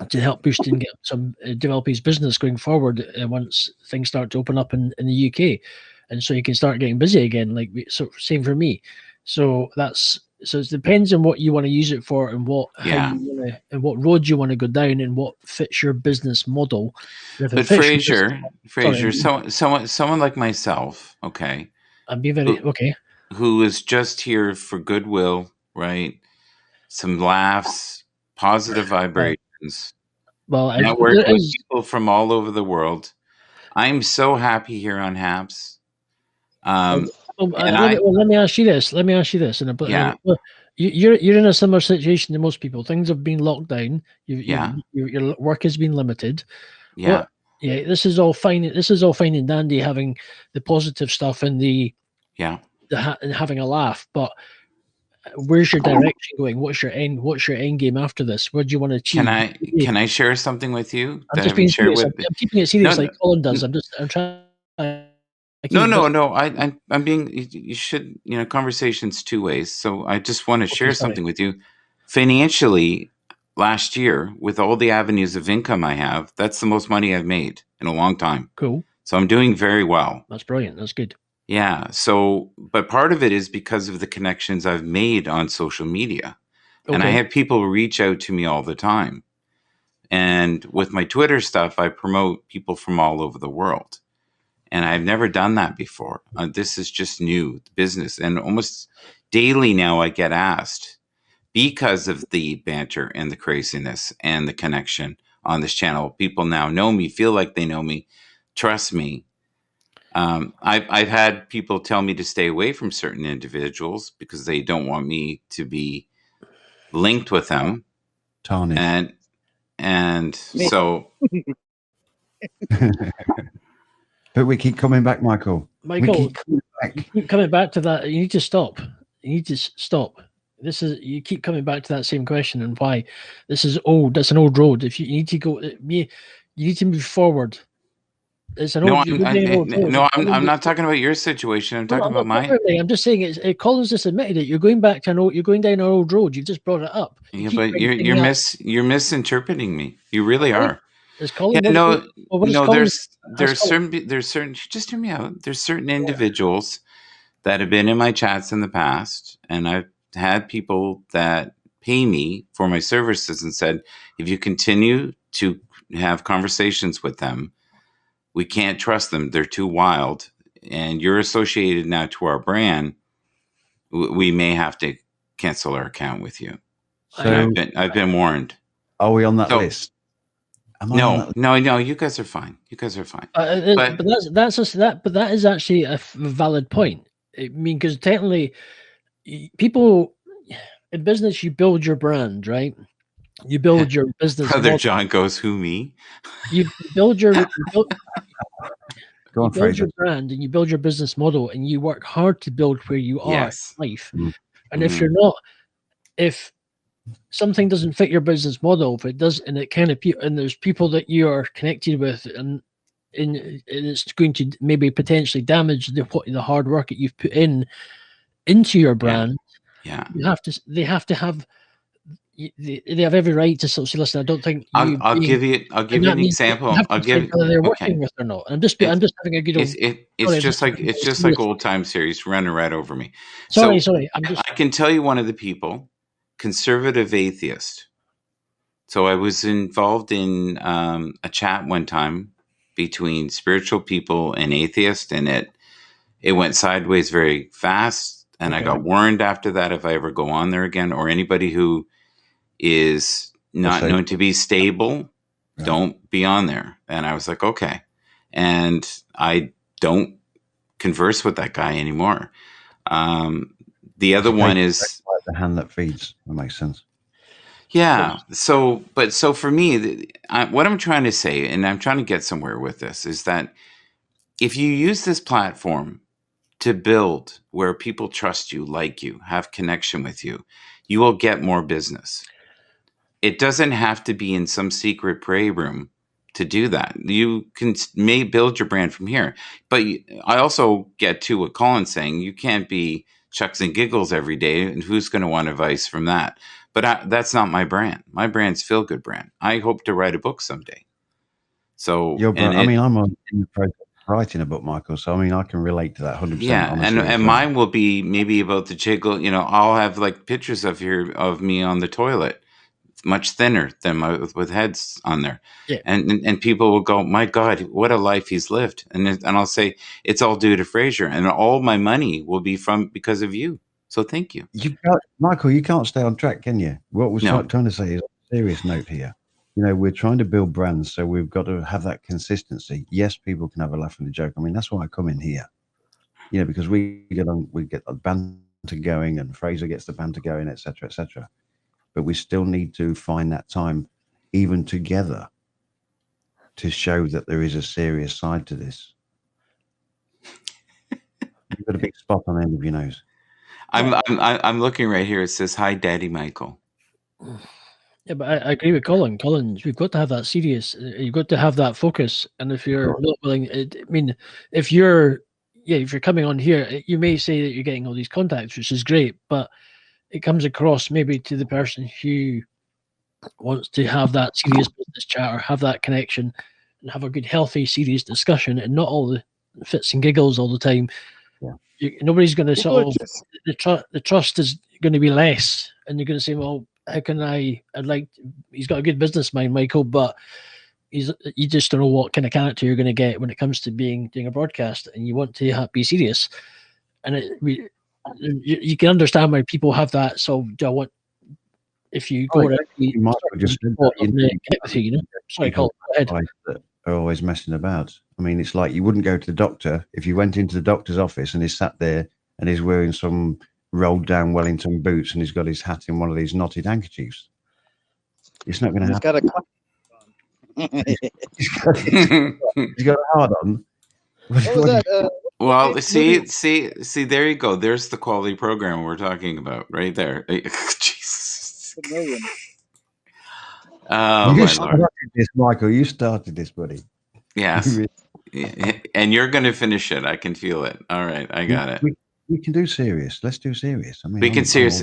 to help boost and get some develop his business going forward once things start to open up in the UK, and so you can start getting busy again. So same for me. So it depends on what you want to use it for and what road you want to go down and what fits your business model. But Fraser, someone like myself, okay, I'd be very who is just here for goodwill, right? Some laughs, positive vibrations. Well, network with people from all over the world. I'm so happy here on Habs. Let me ask you this. You're in a similar situation to most people. Things have been locked down. Your work has been limited. Yeah. This is all fine. This is all fine and dandy, having the positive stuff and and having a laugh. But where's your direction going? What's your end game after this? What do you want to achieve? Can I share something with you? I'm just being serious. I'm keeping it serious, like Colin does. I'm trying. No. I'm being. You should. Conversations two ways. So I just want to share something with you. Financially, last year, with all the avenues of income I have, that's the most money I've made in a long time. Cool. So I'm doing very well. That's brilliant. That's good. Yeah. So, but part of it is because of the connections I've made on social media, and I have people reach out to me all the time. And with my Twitter stuff, I promote people from all over the world. And I've never done that before. This is just new business. And almost daily now I get asked, because of the banter and the craziness and the connection on this channel. People now know me, feel like they know me, trust me. I've had people tell me to stay away from certain individuals because they don't want me to be linked with them. Tarnished. And so... But we keep coming back, Michael. You keep coming back to that. You need to stop. You keep coming back to that same question and why this is old. That's an old road. If you need to go, you need to move forward. It's an old road. I'm not talking about your situation. I'm talking about mine. I'm just saying Colin's just admitted it. You're going back to you're going down an old road. You've just brought it up. But you're misinterpreting me. You really are. There's certain. Just hear me out. There's certain individuals that have been in my chats in the past, and I've had people that pay me for my services and said, if you continue to have conversations with them, we can't trust them. They're too wild, and you're associated now to our brand. We may have to cancel our account with you. So I've been warned. Are we on that list? Am I on No, that? you guys are fine. You guys are fine. But that is actually a valid point. I mean, because technically, people in business, you build your brand, right? You build your business Brother model. John goes, who, me? You build your Go you on, build Fraser. your brand and you build your business model, and you work hard to build where you are Yes. in life. Mm. And if you're not, if something doesn't fit your business model, if it does, and it kind of and there's people that you are connected with, and it's going to maybe potentially damage the hard work that you've put into your brand. Yeah. They have to have they have every right to sort of say, listen, I don't think you I'll being, give you and that an means you example. have I'll to decide give whether they're okay. working with or not. I'm just having a good old. It's Sorry, just like old time series running right over me. Sorry. I can tell you one of the people, conservative atheist. So I was involved in a chat one time between spiritual people and atheists, and it went sideways very fast. And I got warned after that if I ever go on there again, or anybody who is not known to be stable, don't be on there. And I was like, okay. And I don't converse with that guy anymore. The other one is like the hand that feeds. That makes sense. Yeah. So for me, what I'm trying to say, and I'm trying to get somewhere with this, is that if you use this platform to build where people trust you, like you, have connection with you, you will get more business. It doesn't have to be in some secret prey room to do that. You may build your brand from here. But I also get to what Colin's saying. You can't be chucks and giggles every day, and who's going to want advice from that? But that's not my brand. My brand's Feel Good brand. I hope to write a book someday. So, I'm in the process of writing a book, Michael. So, I mean, I can relate to that 100%. yeah, honestly, and mine will be maybe about the jiggle. I'll have like pictures of me on the toilet, much thinner than with heads on there. Yeah. And people will go, my God, what a life he's lived. And I'll say, it's all due to Fraser, and all my money will be because of you. So thank you. Michael, you can't stay on track, can you? What we're No. trying to say is a serious note here. We're trying to build brands, so we've got to have that consistency. Yes, people can have a laugh and a joke. I mean, that's why I come in here. Because we get the banter going, and Fraser gets the banter going, etc., etc. But we still need to find that time, even together, to show that there is a serious side to this. You've got a big spot on the end of your nose. I'm looking right here. It says, "Hi, Daddy Michael." Yeah, but I agree with Colin. Colin, we've got to have that serious. You've got to have that focus. And if you're not willing, if you're coming on here, you may say that you're getting all these contacts, which is great, but it comes across maybe to the person who wants to have that serious business chat or have that connection and have a good, healthy, serious discussion, and not all the fits and giggles all the time. Yeah. Nobody's going to sort of the trust is going to be less, and you're going to say, well, how can he's got a good business mind, Michael, but you just don't know what kind of character you're going to get when it comes to doing a broadcast, and you want to be serious. And you can understand why people have that. So do I want, if you go around, sorry, Colin, go ahead. That are always messing about. I mean, it's like you wouldn't go to the doctor if you went into the doctor's office and he's sat there and he's wearing some rolled down Wellington boots and he's got his hat in one of these knotted handkerchiefs. It's not going to happen. He's got a hard on. What was that? Well, see, there you go. There's the quality program we're talking about right there. Jesus. You started this, Michael. You started this, buddy. Yes. And you're going to finish it. I can feel it. All right. I got it. We can do serious. Let's do serious. I mean, we can serious.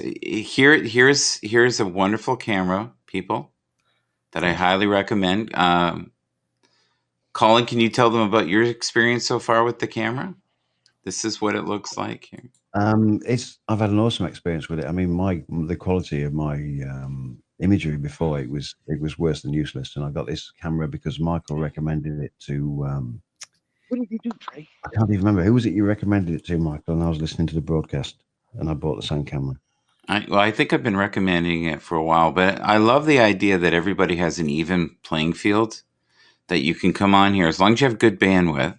Here's a wonderful camera, people, that I highly recommend. Colin, can you tell them about your experience so far with the camera? This is what it looks like here. I've had an awesome experience with it. I mean, the quality of my imagery before it was worse than useless, and I got this camera because Michael recommended it to. What did you do, Trey? I can't even remember. Who was it you recommended it to, Michael? And I was listening to the broadcast, and I bought the same camera. I think I've been recommending it for a while, but I love the idea that everybody has an even playing field. that you can come on here as long as you have good bandwidth,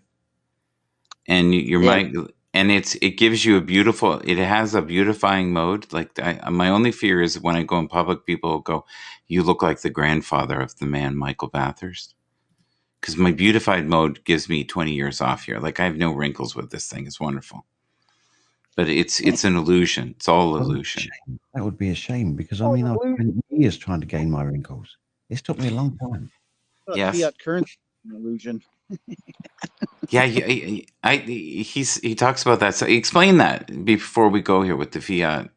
and your mic, and it gives you it has a beautifying mode. Like my only fear is when I go in public, people will go, "You look like the grandfather of the man Michael Bathurst," because my beautified mode gives me 20 years off here. Like I have no wrinkles with this thing. It's wonderful. But it's an illusion. It's all illusion. That would be a shame, because I mean, I've spent years trying to gain my wrinkles. It's took me a long time. Yes. Fiat currency illusion. Yeah, he talks about that. So explain that before we go here with the fiat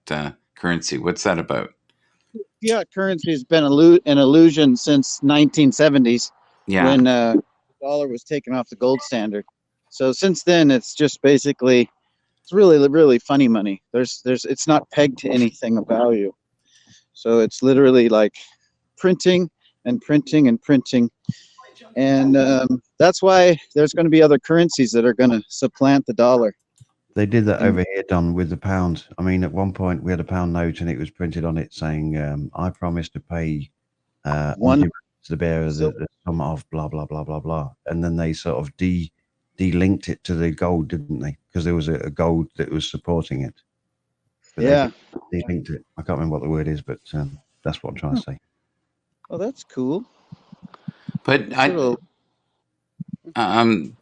currency. What's that about? Fiat currency has been an illusion since 1970s, when the dollar was taken off the gold standard. So since then, it's just basically, it's really funny money. It's not pegged to anything of value. So it's literally like printing and printing and printing. And that's why there's going to be other currencies that are going to supplant the dollar. They did that over here, Don, with the pound. I mean, at one point we had a pound note and it was printed on it saying, I promise to pay one to the bearer the sum of blah, blah, blah, blah, blah. And then they sort of de-linked it to the gold, didn't they? Because there was a gold that was supporting it. But yeah. They linked it. I can't remember what the word is, but that's what I'm trying to say. Oh, that's cool. But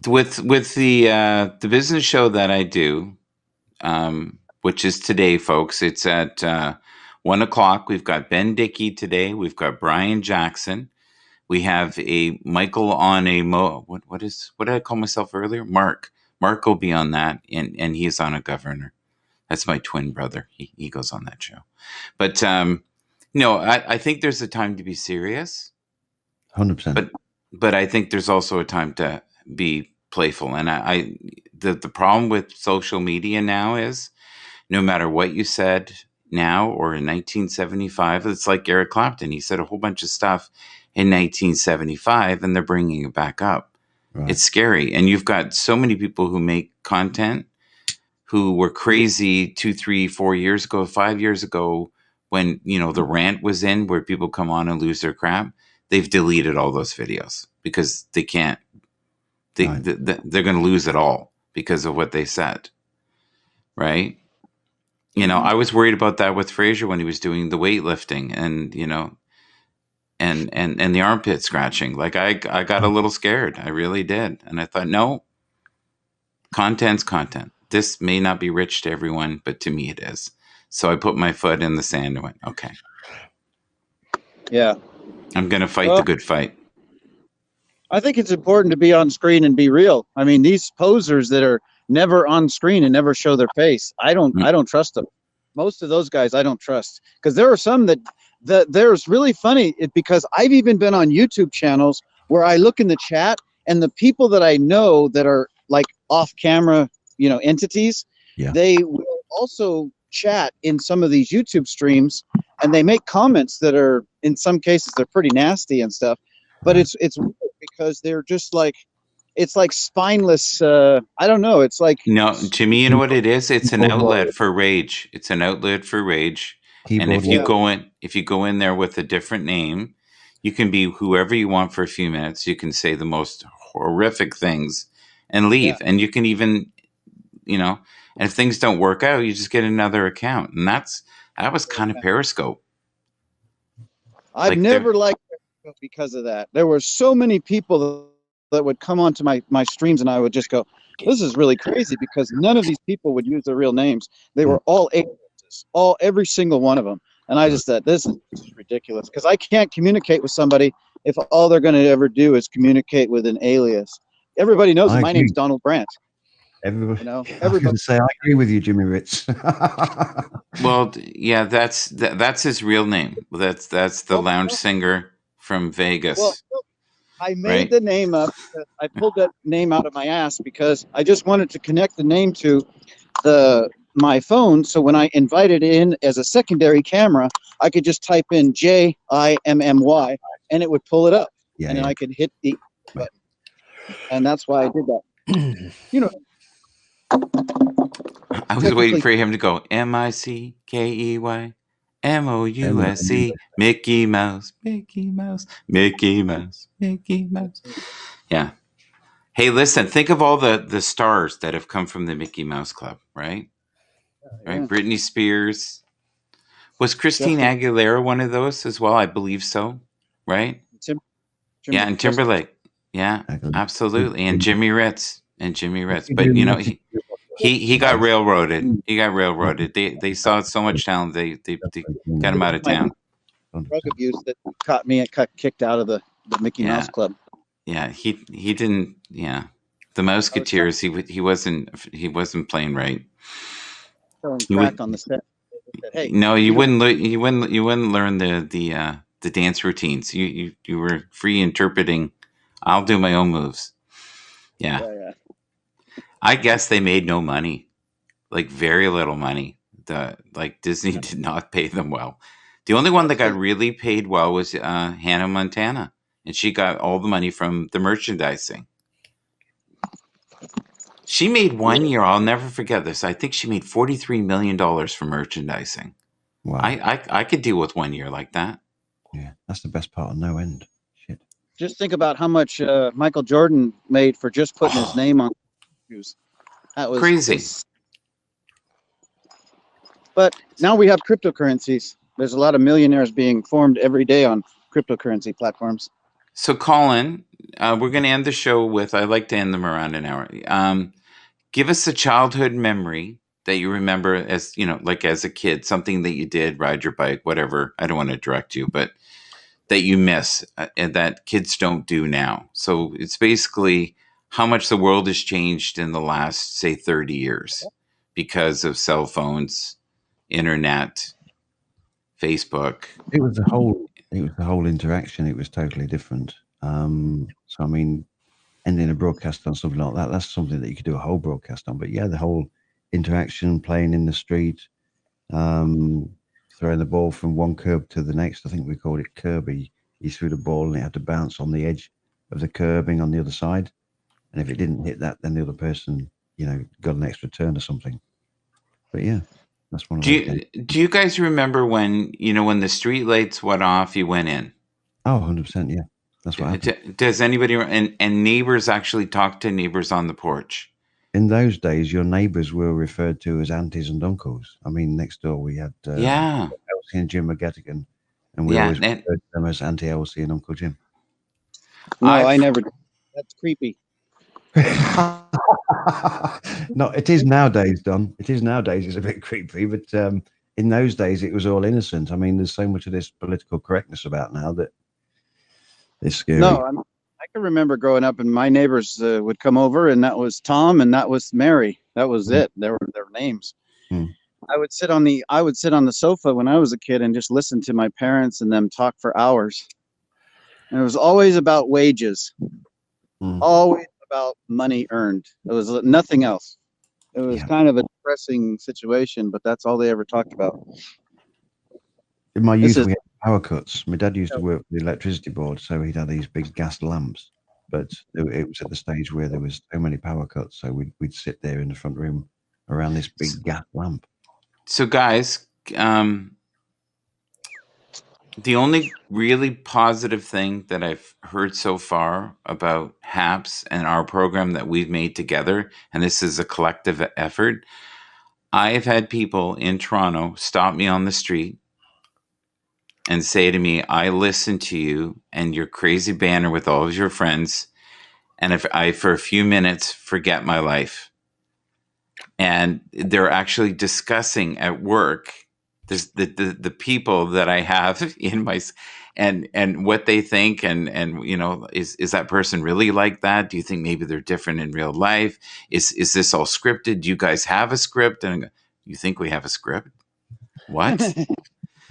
with the business show that I do, which is today, folks, it's at 1:00. We've got Ben Dickey today. We've got Brian Jackson. We have a Michael on a what did I call myself earlier? Mark will be on that, and he's on a governor. That's my twin brother. He goes on that show. But I think there's a time to be serious. 100%. But I think there's also a time to be playful. And the problem with social media now is, no matter what you said now or in 1975, it's like Eric Clapton. He said a whole bunch of stuff in 1975 and they're bringing it back up. Right. It's scary. And you've got so many people who make content who were crazy 2, 3, 4 years ago, 5 years ago, when, the rant was in where people come on and lose their crap. They've deleted all those videos because they can't. They're going to lose it all because of what they said. Right? I was worried about that with Fraser when he was doing the weightlifting and, and the armpit scratching. Like I got a little scared. I really did. And I thought, no, content's content. This may not be rich to everyone, but to me it is. So I put my foot in the sand and went, okay. Yeah. I'm going to fight the good fight. I think it's important to be on screen and be real. I mean, these posers that are never on screen and never show their face, I don't trust them. Most of those guys I don't trust, because there are some that there's really funny because I've even been on YouTube channels where I look in the chat and the people that I know that are like off camera, entities, they will also chat in some of these YouTube streams, and they make comments that are, in some cases, they're pretty nasty and stuff. But it's weird because they're just like, it's like spineless. I don't know. It's like, no, to me, you know what it is? It's an outlet for rage. It's an outlet for rage. And if you go in there with a different name, you can be whoever you want for a few minutes. You can say the most horrific things and leave. And you can even, and if things don't work out, you just get another account. And that was kind of Periscope. I've never liked Periscope because of that. There were so many people that would come onto my streams and I would just go, this is really crazy, because none of these people would use their real names. They were all aliases, every single one of them. And I just thought, this is ridiculous, because I can't communicate with somebody if all they're going to ever do is communicate with an alias. Everybody knows my name's Donald Brandt. Everybody. I say, I agree with you, Jimmy Ritz. Well, yeah, that's his real name. That's the lounge singer from Vegas. Well, I made the name up. I pulled that name out of my ass because I just wanted to connect the name to my phone. So when I invited in as a secondary camera, I could just type in JIMMY and it would pull it up. And then I could hit the button. And that's why I did that. I was waiting for him to go MICKEY. MOUSE, Mickey Mouse, Mickey Mouse, Mickey Mouse, Mickey Mouse. Yeah. Hey, listen, think of all the stars that have come from the Mickey Mouse Club, right? Right. Yeah. Britney Spears. Was Christina Aguilera one of those as well? I believe so. Right? Yeah, and Timberlake. Yeah, absolutely. And Jimmy Ritz. But you know, he got railroaded. He got railroaded. They saw so much talent. They got him out of town. Drug abuse that caught me and got kicked out of the Mickey Mouse Club. Yeah, he didn't. Yeah, the Musketeers. He wasn't playing right. Throwing crack on the set. Hey, no, you wouldn't learn the dance routines. You were free interpreting. I'll do my own moves. Yeah. I guess they made no money, like very little money. Disney did not pay them well. The only one that got really paid well was Hannah Montana, and she got all the money from the merchandising. She made one year. I'll never forget this. I think she made $43 million from merchandising. Wow. I could deal with 1 year like that. Yeah, that's the best part of no end. Shit. Just think about how much Michael Jordan made for just putting his name on shoes. That was crazy. But now we have cryptocurrencies. There's a lot of millionaires being formed every day on cryptocurrency platforms. So, Colin, we're going to end the show with, I like to end them around an hour. Give us a childhood memory that you remember as, like as a kid, something that you did, ride your bike, whatever. I don't want to direct you, but that you miss and that kids don't do now. So it's basically how much the world has changed in the last, say, 30 years because of cell phones, internet, Facebook. It was the whole interaction. It was totally different. So I mean, ending a broadcast on something like that's something that you could do a whole broadcast on. But yeah, the whole interaction, playing in the street, throwing the ball from one curb to the next. I think we called it Kirby. He threw the ball and it had to bounce on the edge of the curbing on the other side. And if it didn't hit that, then the other person, got an extra turn or something. But yeah, that's one of those. Do you guys remember when the street lights went off, you went in? Oh, 100%, yeah. That's what happened. Does anybody and neighbors actually talk to neighbors on the porch? In those days, your neighbors were referred to as aunties and uncles. I mean, next door we had Elsie and Jim McGettigan, and we always referred to them as Auntie Elsie and Uncle Jim. No, I never. That's creepy. No, it is nowadays, Don. It is nowadays. It's a bit creepy, but in those days, it was all innocent. I mean, there's so much of this political correctness about now that it's scary. No, I can remember growing up, and my neighbors would come over, and that was Tom, and that was Mary. That was it. There were their names. I would sit on the sofa when I was a kid and just listen to my parents and them talk for hours. And it was always about wages, always about money earned. It was nothing else. It was kind of a depressing situation, but that's all they ever talked about. In my youth, we had power cuts. My dad used to work for the electricity board, so he'd have these big gas lamps. But it was at the stage where there was so many power cuts, so we'd sit there in the front room around this big gas lamp. So, guys, the only really positive thing that I've heard so far about HAPS and our program that we've made together, and this is a collective effort, I have had people in Toronto stop me on the street and say to me, I listen to you and your crazy banner with all of your friends, and if I, for a few minutes, forget my life. And they're actually discussing at work the people that I have in my, and what they think, and is that person really like that? Do you think maybe they're different in real life? Is this all scripted? Do you guys have a script? And I go, you think we have a script? What?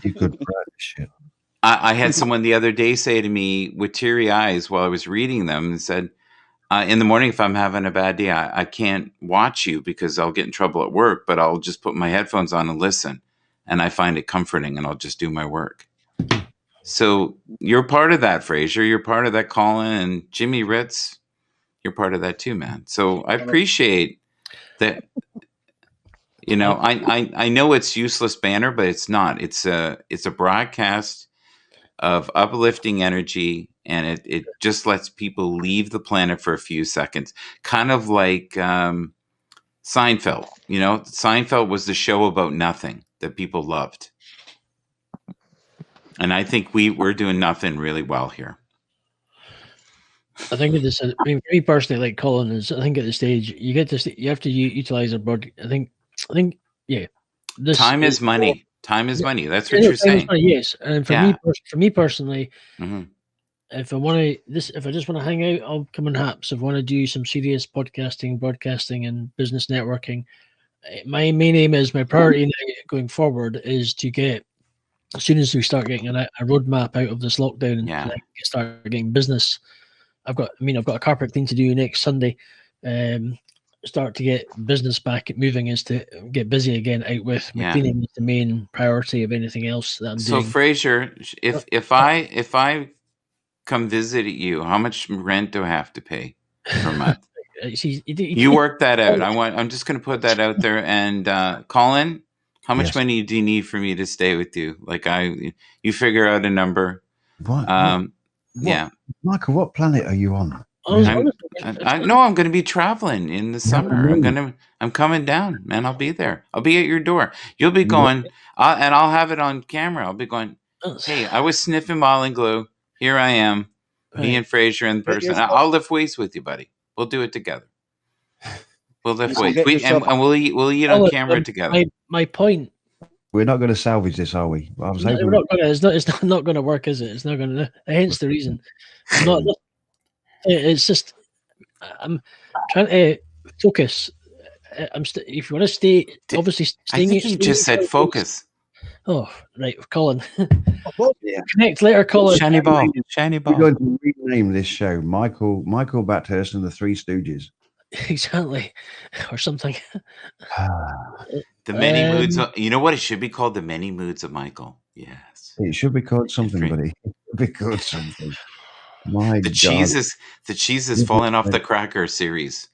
You could write shit. I had someone the other day say to me with teary eyes while I was reading them and said, in the morning, if I'm having a bad day, I can't watch you because I'll get in trouble at work, but I'll just put my headphones on and listen. And I find it comforting, and I'll just do my work. So you're part of that, Fraser. You're part of that, Colin, and Jimmy Ritz. You're part of that too, man. So I appreciate that. You know, I know it's useless banner, but it's not. It's a broadcast of uplifting energy, and it just lets people leave the planet for a few seconds, kind of like Seinfeld. You know, Seinfeld was the show about nothing that people loved, and I think we're doing nothing really well here. I think at this, I mean, for me personally, like Colin is, I think at the stage you get to, you have to utilize a broad. I think, yeah. This Time is money. Time is money. That's what Yeah, you're saying. yes, and for Yeah. me personally, hmm if I want to if I just want to hang out, I'll come in Haps. If I want to do some serious podcasting, broadcasting, and business networking, my main aim is my priority now going forward is to get, as soon as we start getting a roadmap out of this lockdown Yeah. and I start getting business. I've got a carpet clean to do next Sunday. Start to get business back moving is to get busy again out with my Yeah. cleaning is the main priority of anything else that I'm So doing. Fraser, if I come visit you, how much rent do I have to pay per month? See, You work that out. I'm just going to put that out there. And Colin, how much Yes. money do you need for me to stay with you? Like you figure out a number. What? Yeah. Michael, what planet are you on? I'm going to be traveling in the summer. I'm coming down, man. I'll be there. I'll be at your door. You'll be going, and I'll have it on camera. I'll be going, hey, I was sniffing modeling glue. Here I am, me and Fraser in person. I'll lift weights with you, buddy. We'll do it together. We'll lift weights. And we'll eat on camera together. My point. We're not going to salvage this, are we? I was hoping we're not gonna, it's not going to work, is it? It's not going to. Hence the reason. I'm not. It's just I'm trying to focus. If you want to stay, obviously. I think you just said focus. Oh, right, Colin. Connect later, Colin. Shiny ball. We're going to rename this show Michael Bathurst and the Three Stooges. Exactly, or something. The many moods. You know what? It should be called the many moods of Michael. Yes, it should be called something, buddy. It should be called something. My God. The cheese is falling off the cracker series.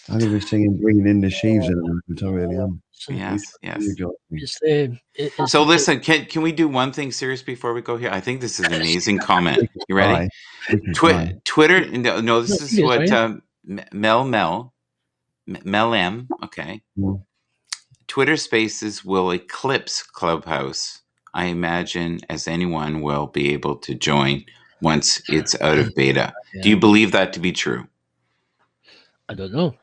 I'm going to be singing "Bringing in the Sheaves" in I really am. Yes. So listen, can we do one thing serious before we go here? I think this is an amazing comment. You ready? Twitter. No, this is what Mel M. Okay. Twitter Spaces will eclipse Clubhouse. I imagine as anyone will be able to join once it's out of beta. Yeah. Do you believe that to be true? I don't know.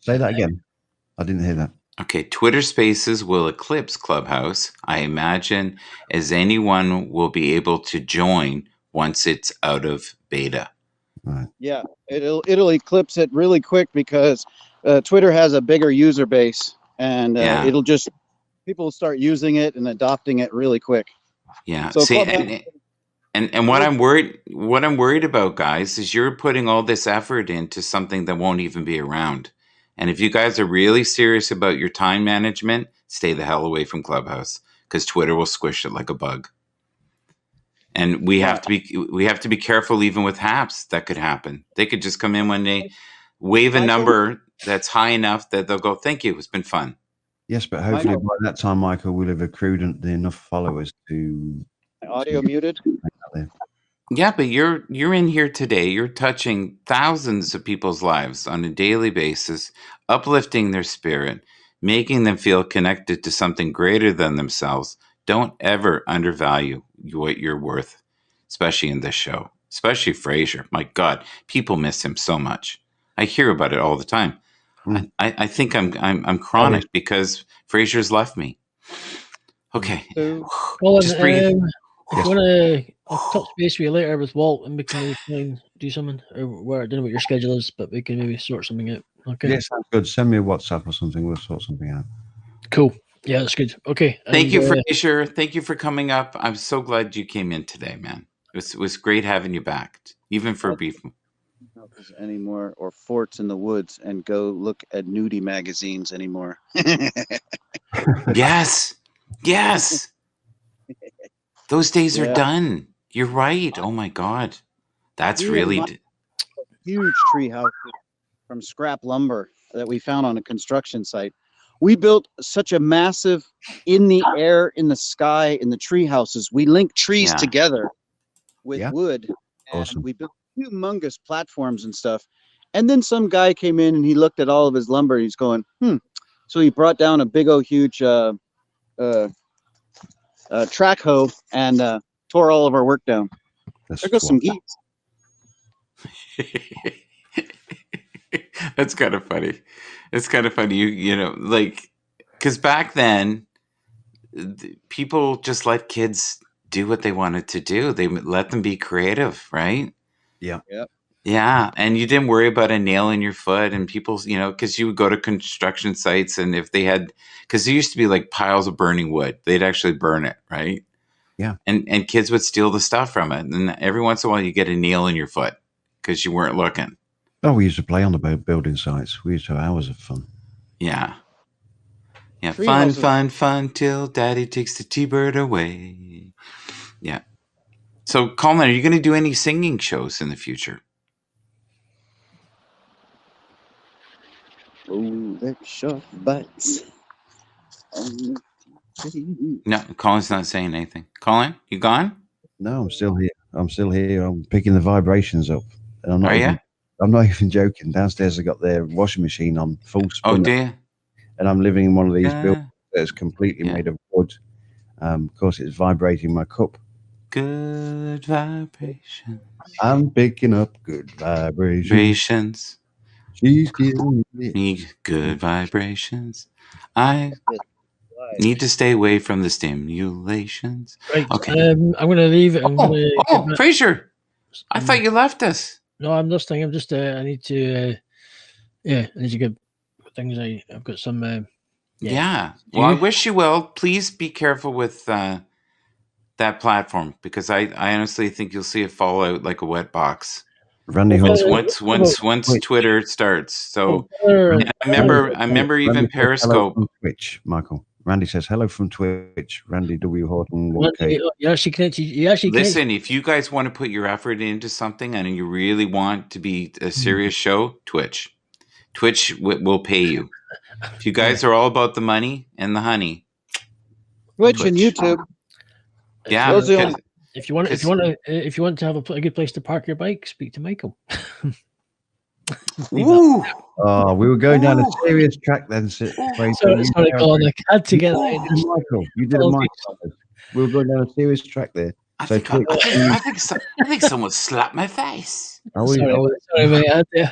Say that again. I didn't hear that. Okay, Twitter Spaces will eclipse Clubhouse. I imagine as anyone will be able to join once it's out of beta. Right. Yeah, it'll eclipse it really quick because Twitter has a bigger user base, and it'll just people start using it and adopting it really quick. Yeah. So see, and what I'm worried about, guys, is you're putting all this effort into something that won't even be around. And if you guys are really serious about your time management, stay the hell away from Clubhouse because Twitter will squish it like a bug. And we have to be careful even with Haps. That could happen. They could just come in one day, wave a number that's high enough that they'll go, "Thank you, it's been fun." Yes, but hopefully by that time, Michael will have accrued enough followers to. Audio muted. Yeah, but you're in here today. You're touching thousands of people's lives on a daily basis, uplifting their spirit, making them feel connected to something greater than themselves. Don't ever undervalue what you're worth, especially in this show, especially Fraser. My God, people miss him so much. I hear about it all the time. I think I'm chronic because Fraser's left me. Okay, Colin, just breathe. If you want to, I'll touch base with you later with Walt, and we can maybe do something. Or I don't know what your schedule is, but we can maybe sort something out. Okay. Yes, sounds good. Send me a WhatsApp or something. We'll sort something out. Cool. Yeah, that's good. Okay. Thank you, Fraser. Thank you for coming up. I'm so glad you came in today, man. It was great having you back, even for a brief. Not anymore, or forts in the woods, and go look at nudie magazines anymore. Yes. Those days are done. You're right. Oh my God, that's really huge tree house from scrap lumber that we found on a construction site. We built such a massive in the air, in the sky, in the tree houses. We linked trees Yeah. together with Yeah. wood, and Awesome. we built humongous platforms and stuff. And then some guy came in and he looked at all of his lumber. And he's going, So he brought down a big old huge track hoe and tore all of our work down. That's There goes cool. some geese. That's kind of funny. It's kind of funny. You know, like, because back then, people just let kids do what they wanted to do. They let them be creative, right? Yeah. Yep. Yeah, and you didn't worry about a nail in your foot, and people, you know, because you would go to construction sites, and if they had, because there used to be like piles of burning wood, they'd actually burn it, right? Yeah. And kids would steal the stuff from it, and every once in a while you get a nail in your foot because you weren't looking. Oh, we used to play on the building sites. We used to have hours of fun. Yeah. Yeah, Tree fun, houses. fun, fun till Daddy takes the T-bird away. Yeah. So, Colin, are you going to do any singing shows in the future? Oh, that shark bites. No, Colin's not saying anything. Colin, you gone? No, I'm still here. I'm still here. I'm picking the vibrations up. And I'm not Are even, you? I'm not even joking. Downstairs, I got their washing machine on full Oh, spin. do you? And I'm living in one of these Yeah. buildings that's completely Yeah. made of wood. Of course, it's vibrating my cup. Good vibration. I'm picking up good vibrations. Vibrations. She's giving me Me good vibrations. I need to stay away from the stimulations. Right. Okay. I'm going to leave it. I'm Oh, gonna get back- Fraser, I thought you left us. No, I'm listening. I'm just. I need to. I need to get things. I've got some. Yeah. Do Well, I you? wish you well. Please be careful with that platform, because I honestly think you'll see it fall out like a wet box Randy Okay. Holmes. once Wait. Twitter starts. So Randy, I remember even Randy says hello Periscope. from Twitch, Michael. Randy says hello from Twitch. Randy W. Horton. Okay. you actually connected. You actually Listen, if you guys want to put your effort into something and you really want to be a serious show, Twitch will pay you. If you guys are all about the money and the honey, Twitch and Twitch. YouTube. yeah. Those are the because- If you want to have a good place to park your bike, speak to Michael. Leave that. Ooh, Oh, we were going down a Ooh. serious track then. Fraser. Sorry, Colin. I had to get that in. Michael, you did a mic. We were going down a serious track there. I So think someone slapped my face. Are we, Sorry, mate.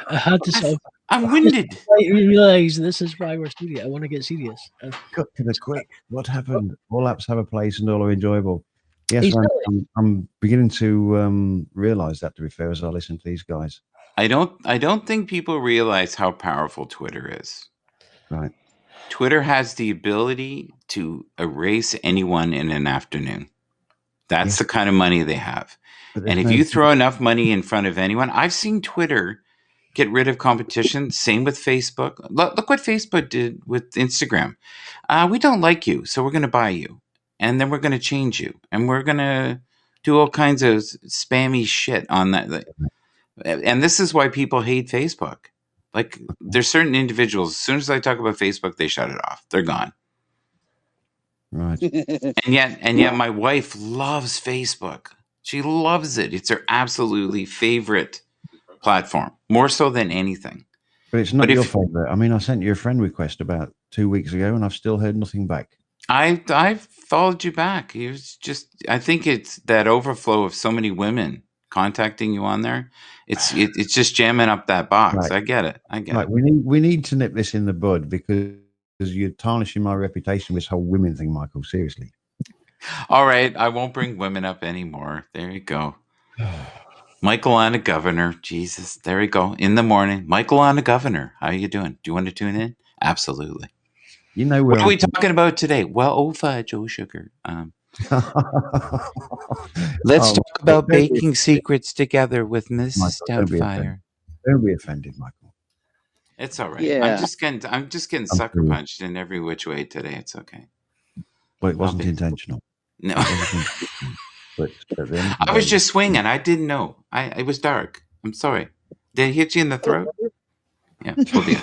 I had to sort of I'm winded. realize this is why we're serious. I want to get serious. cut to the quick. What happened? All apps have a place and all are enjoyable. Yes, He's Randy, I'm beginning to realize that, to be fair, as I listen to these guys. I don't think people realize how powerful Twitter is. Right. Twitter has the ability to erase anyone in an afternoon. That's the kind of money they have. And if you throw enough money in front of anyone, I've seen Twitter get rid of competition. Same with Facebook. Look what Facebook did with Instagram. We don't like you, so we're going to buy you. And then we're going to change you. And we're going to do all kinds of spammy shit on that. And this is why people hate Facebook. Like, there's certain individuals, as soon as I talk about Facebook, they shut it off. They're gone. Right. And yet my wife loves Facebook. She loves it. It's her absolutely favorite platform, more so than anything. But it's not your favorite. I mean, I sent you a friend request about 2 weeks ago, and I've still heard nothing back. I followed you back. It was just, I think it's that overflow of so many women contacting you on there. It's just jamming up that box. Right. I get it. Right. We need to nip this in the bud, because you're tarnishing my reputation with this whole women thing, Michael. Seriously. All right, I won't bring women up anymore. There you go. Michael on a governor. Jesus, there we go. In the morning, Michael on a governor. How are you doing? Do you want to tune in? Absolutely. You know what are we talking about today? Well, oh fudge, oh sugar. Let's talk about baking secrets together with Mrs. Doubtfire. Don't be offended, Michael. It's all right. Yeah. I'm just getting sucker punched in every which way today. It's okay. Well, it wasn't intentional. No. But I was just swinging. I didn't know. It was dark. I'm sorry. Did it hit you in the throat? Yeah. Oh dear.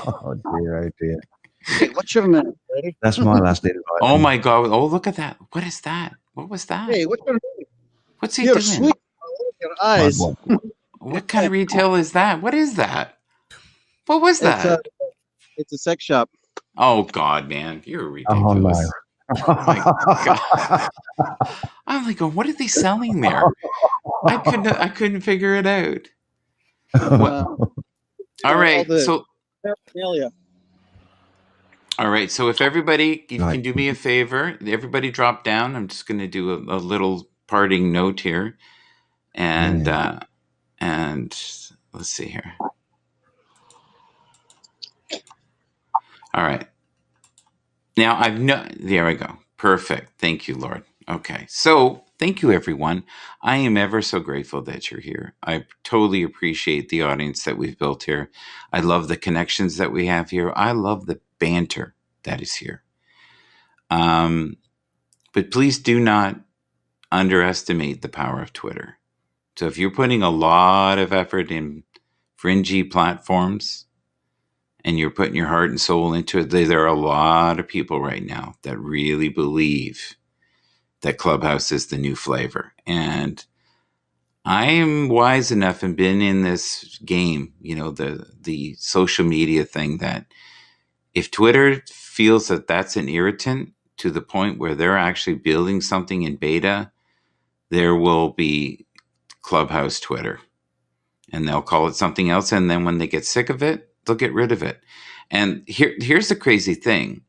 Oh dear, oh dear. Hey, what's your name, lady? That's my last invite. Oh my God! Oh, look at that! What is that? What was that? Hey, what's your name? What's he You're doing? sweet. I like your eyes. What kind of retail is that? What is that? What was that? It's a sex shop. Oh God, man, you're Oh no. ridiculous. Oh my God. I'm like, what are they selling there? I couldn't figure it out. Well, all right. So, Paraphernalia. all right. So if everybody, you Right. can do me a favor, everybody drop down. I'm just going to do a little parting note here. And, and let's see here. All right. Now there we go. Perfect. Thank you, Lord. Okay. So thank you, everyone. I am ever so grateful that you're here. I totally appreciate the audience that we've built here. I love the connections that we have here. I love the banter that is here. But please do not underestimate the power of Twitter. So if you're putting a lot of effort in fringy platforms, and you're putting your heart and soul into it, there are a lot of people right now that really believe that Clubhouse is the new flavor. And I am wise enough and been in this game, the social media thing, that if Twitter feels that that's an irritant to the point where they're actually building something in beta, there will be Clubhouse Twitter. And they'll call it something else. And then when they get sick of it, they'll get rid of it. And here's the crazy thing.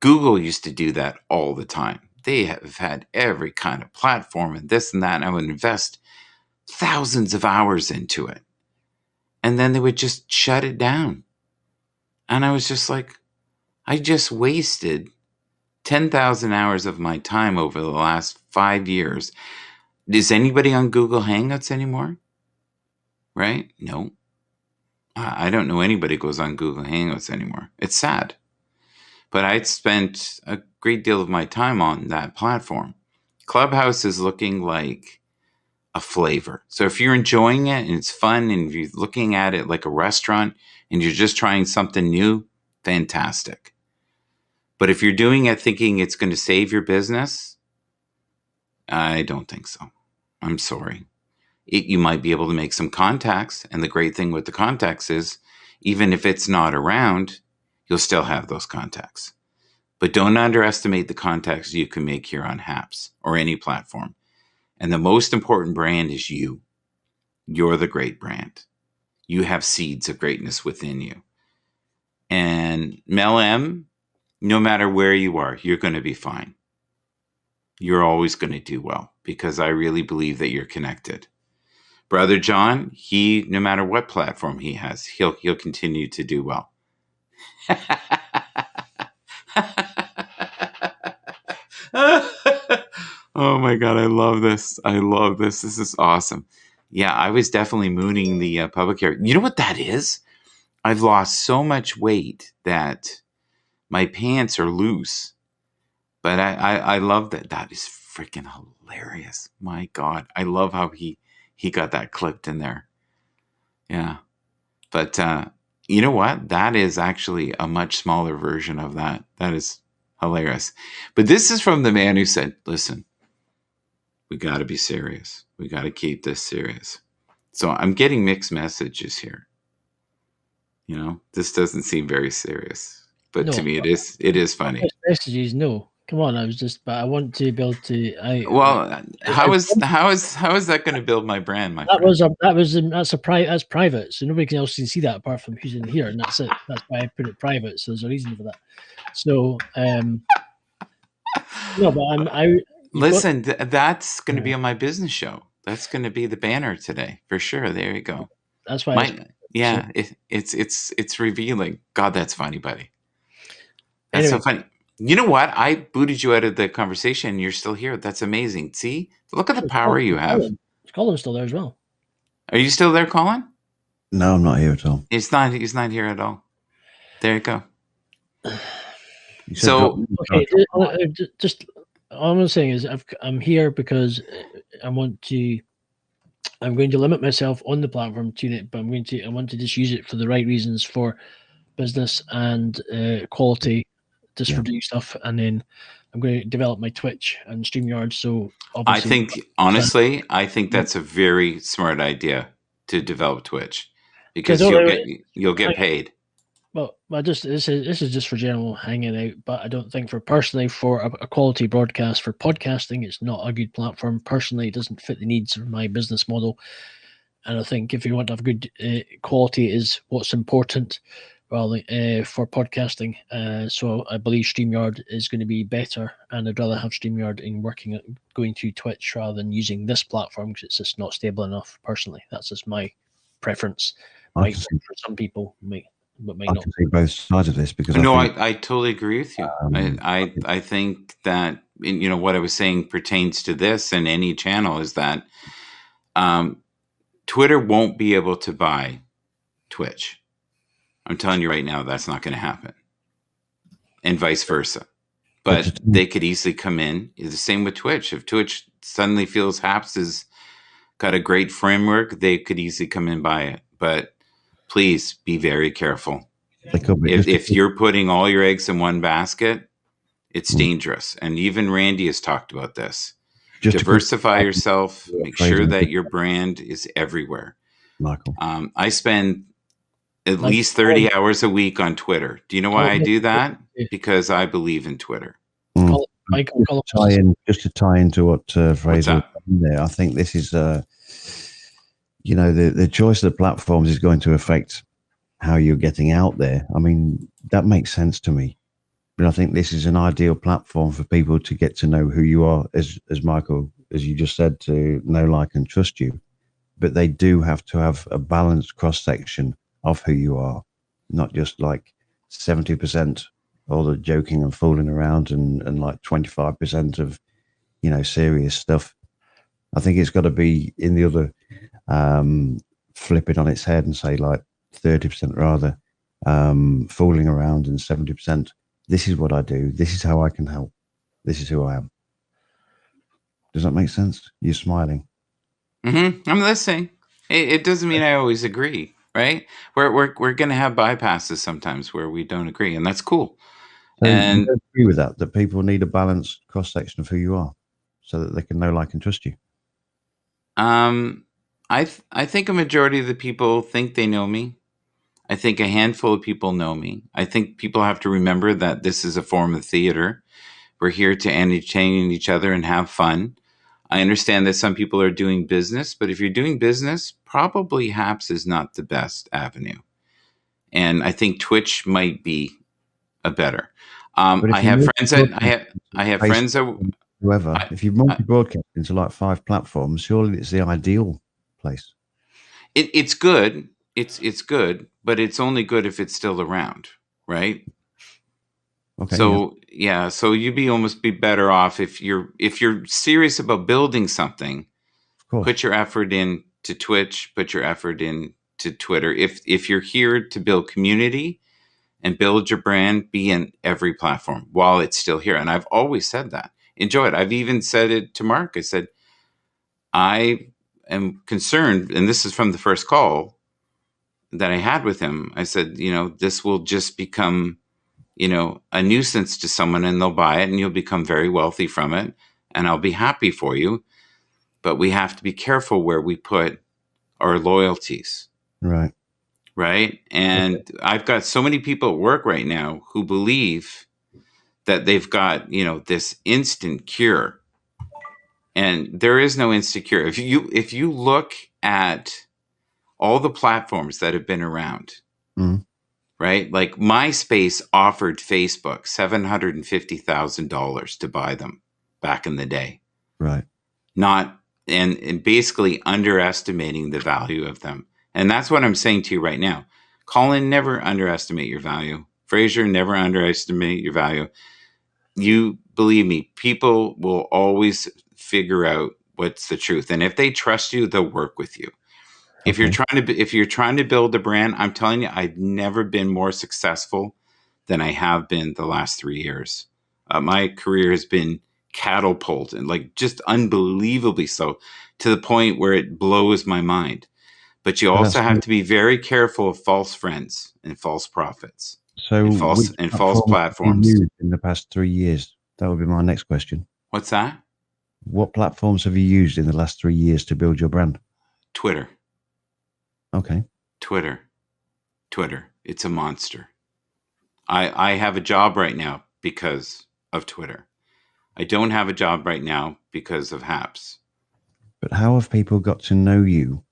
Google used to do that all the time. They have had every kind of platform and this and that, and I would invest thousands of hours into it. And then they would just shut it down. And I was just like, I just wasted 10,000 hours of my time over the last 5 years. Is anybody on Google Hangouts anymore? Right? No. I don't know anybody goes on Google Hangouts anymore. It's sad. But I'd spent a great deal of my time on that platform. Clubhouse is looking like a flavor. So if you're enjoying it and it's fun and you're looking at it like a restaurant and you're just trying something new, fantastic. But if you're doing it thinking it's going to save your business, I don't think so. I'm sorry. You might be able to make some contacts. And the great thing with the contacts is, even if it's not around, you'll still have those contacts. But don't underestimate the contacts you can make here on Haps or any platform. And the most important brand is you. You're the great brand. You have seeds of greatness within you. And Mel M, no matter where you are, you're going to be fine. You're always going to do well because I really believe that you're connected. Brother John, no matter what platform he has, he'll continue to do well. Oh my God, I love this. This is awesome. Yeah, I was definitely mooning the public here. You know what that is? I've lost so much weight that my pants are loose. But I love that. That is freaking hilarious. My God. I love how he got that clipped in there. Yeah. But you know what? That is actually a much smaller version of that. That is hilarious. But this is from the man who said, listen, we got to be serious. We got to keep this serious. So I'm getting mixed messages here. This doesn't seem very serious. But to me, it is funny. Messages, no. Come on, but I want to be able to. How is that going to build my brand, my friend? That's private, so nobody else can see that apart from who's in here, and that's it. That's why I put it private. So there's a reason for that. So, no, but listen. That's going to be on my business show. That's going to be the banner today for sure. There you go. That's why. It's revealing. God, that's funny, buddy. That's so funny. You know what? I booted you out of the conversation and you're still here. That's amazing. See? Look at the power you have. Colin's still there as well. Are you still there, Colin? No, I'm not here at all. He's not here at all. There you go. So, okay, just all I'm saying is I'm here because I'm going to limit myself on the platform to it, but I want to just use it for the right reasons for business and quality just for doing stuff, and then I'm going to develop my Twitch and StreamYard. So I obviously, think, honestly, I think that's a very smart idea to develop Twitch, because you'll get paid. Well, this is just for general hanging out, but I don't think personally for a quality broadcast for podcasting, it's not a good platform. Personally, it doesn't fit the needs of my business model, and I think if you want to have good quality, is what's important, rather for podcasting. So I believe StreamYard is going to be better, and I'd rather have StreamYard in going to Twitch rather than using this platform because it's just not stable enough. Personally, that's just my preference. Might for some people, but may I not. can see both sides of this because No, I think, I totally agree with you. I think that, you know, what I was saying pertains to this and any channel is that Twitter won't be able to buy Twitch. I'm telling you right now, that's not going to happen, and vice versa. But they could easily come in. It's the same with Twitch. If Twitch suddenly feels Haps has got a great framework, they could easily come in and buy it. But please be very careful. If you're putting all your eggs in one basket, it's dangerous. And even Randy has talked about this. Diversify yourself. Make sure that your brand is everywhere. Michael, I spend at least 30 hours a week on Twitter. Do you know why I do that? Because I believe in Twitter. Just to tie into what Fraser was saying there, I think this is, you know, the choice of the platforms is going to affect how you're getting out there. I mean, that makes sense to me. But I think this is an ideal platform for people to get to know who you are, as Michael, as you just said, to know, like, and trust you. But they do have to have a balanced cross-section of who you are, not just like 70% all the joking and fooling around and like 25% of, you know, serious stuff. I think it's got to be in the other, flip it on its head and say like 30% rather, fooling around, and 70%. This is what I do. This is how I can help. This is who I am. Does that make sense? You're smiling. Mm-hmm. I'm listening. It doesn't mean I always agree, right? We're going to have bypasses sometimes where we don't agree, and that's cool. So and you agree with that people need a balanced cross section of who you are, so that they can know, like, and trust you. I think a majority of the people think they know me. I think a handful of people know me. I think people have to remember that this is a form of theater. We're here to entertain each other and have fun. I understand that some people are doing business, but if you're doing business, probably Haps is not the best avenue. And I think Twitch might be a better. I have friends that whoever. If you multi-broadcast into like 5 platforms, surely it's the ideal place. It's good. It's good, but it's only good if it's still around, right? Okay. So yeah, so you'd almost be better off if you're serious about building something. Of course. Put your effort into Twitch. Put your effort into Twitter. If you're here to build community and build your brand, be in every platform while it's still here. And I've always said that. Enjoy it. I've even said it to Mark. I said, I am concerned, and this is from the first call that I had with him. I said, you know, this will just become, you know, a nuisance to someone, and they'll buy it and you'll become very wealthy from it. And I'll be happy for you. But we have to be careful where we put our loyalties. Right. Right. And I've got so many people at work right now who believe that they've got, you know, this instant cure. And there is no instant cure. If you look at all the platforms that have been around, right? Like MySpace offered Facebook $750,000 to buy them back in the day. Right. And basically underestimating the value of them. And that's what I'm saying to you right now. Colin, never underestimate your value. Fraser, never underestimate your value. You believe me, people will always figure out what's the truth. And if they trust you, they'll work with you. Okay. If you're trying to build a brand, I'm telling you, I've never been more successful than I have been the last 3 years. My career has been catapulted, and like just unbelievably so, to the point where it blows my mind. But you But also that's have to be very careful of false friends and false prophets so. and false Which false platforms have you platforms. used in the past 3 years? That would be my next question. What's that? What platforms have you used in the last 3 years to build your brand? Twitter. Okay. Twitter. It's a monster. I have a job right now because of Twitter. I don't have a job right now because of Haps. But how have people got to know you?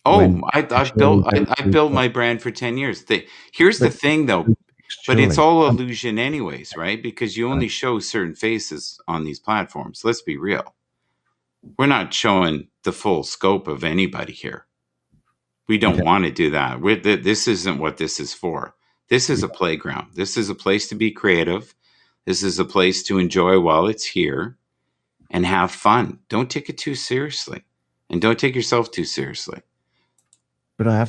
Oh, I've built my brand for 10 years. Here's the thing, though. But it's all illusion anyways, right? Because you only show certain faces on these platforms. Let's be real. We're not showing the full scope of anybody here. We don't want to do that. This isn't what this is for. This is a playground. This is a place to be creative. This is a place to enjoy while it's here and have fun. Don't take it too seriously. And don't take yourself too seriously. But I have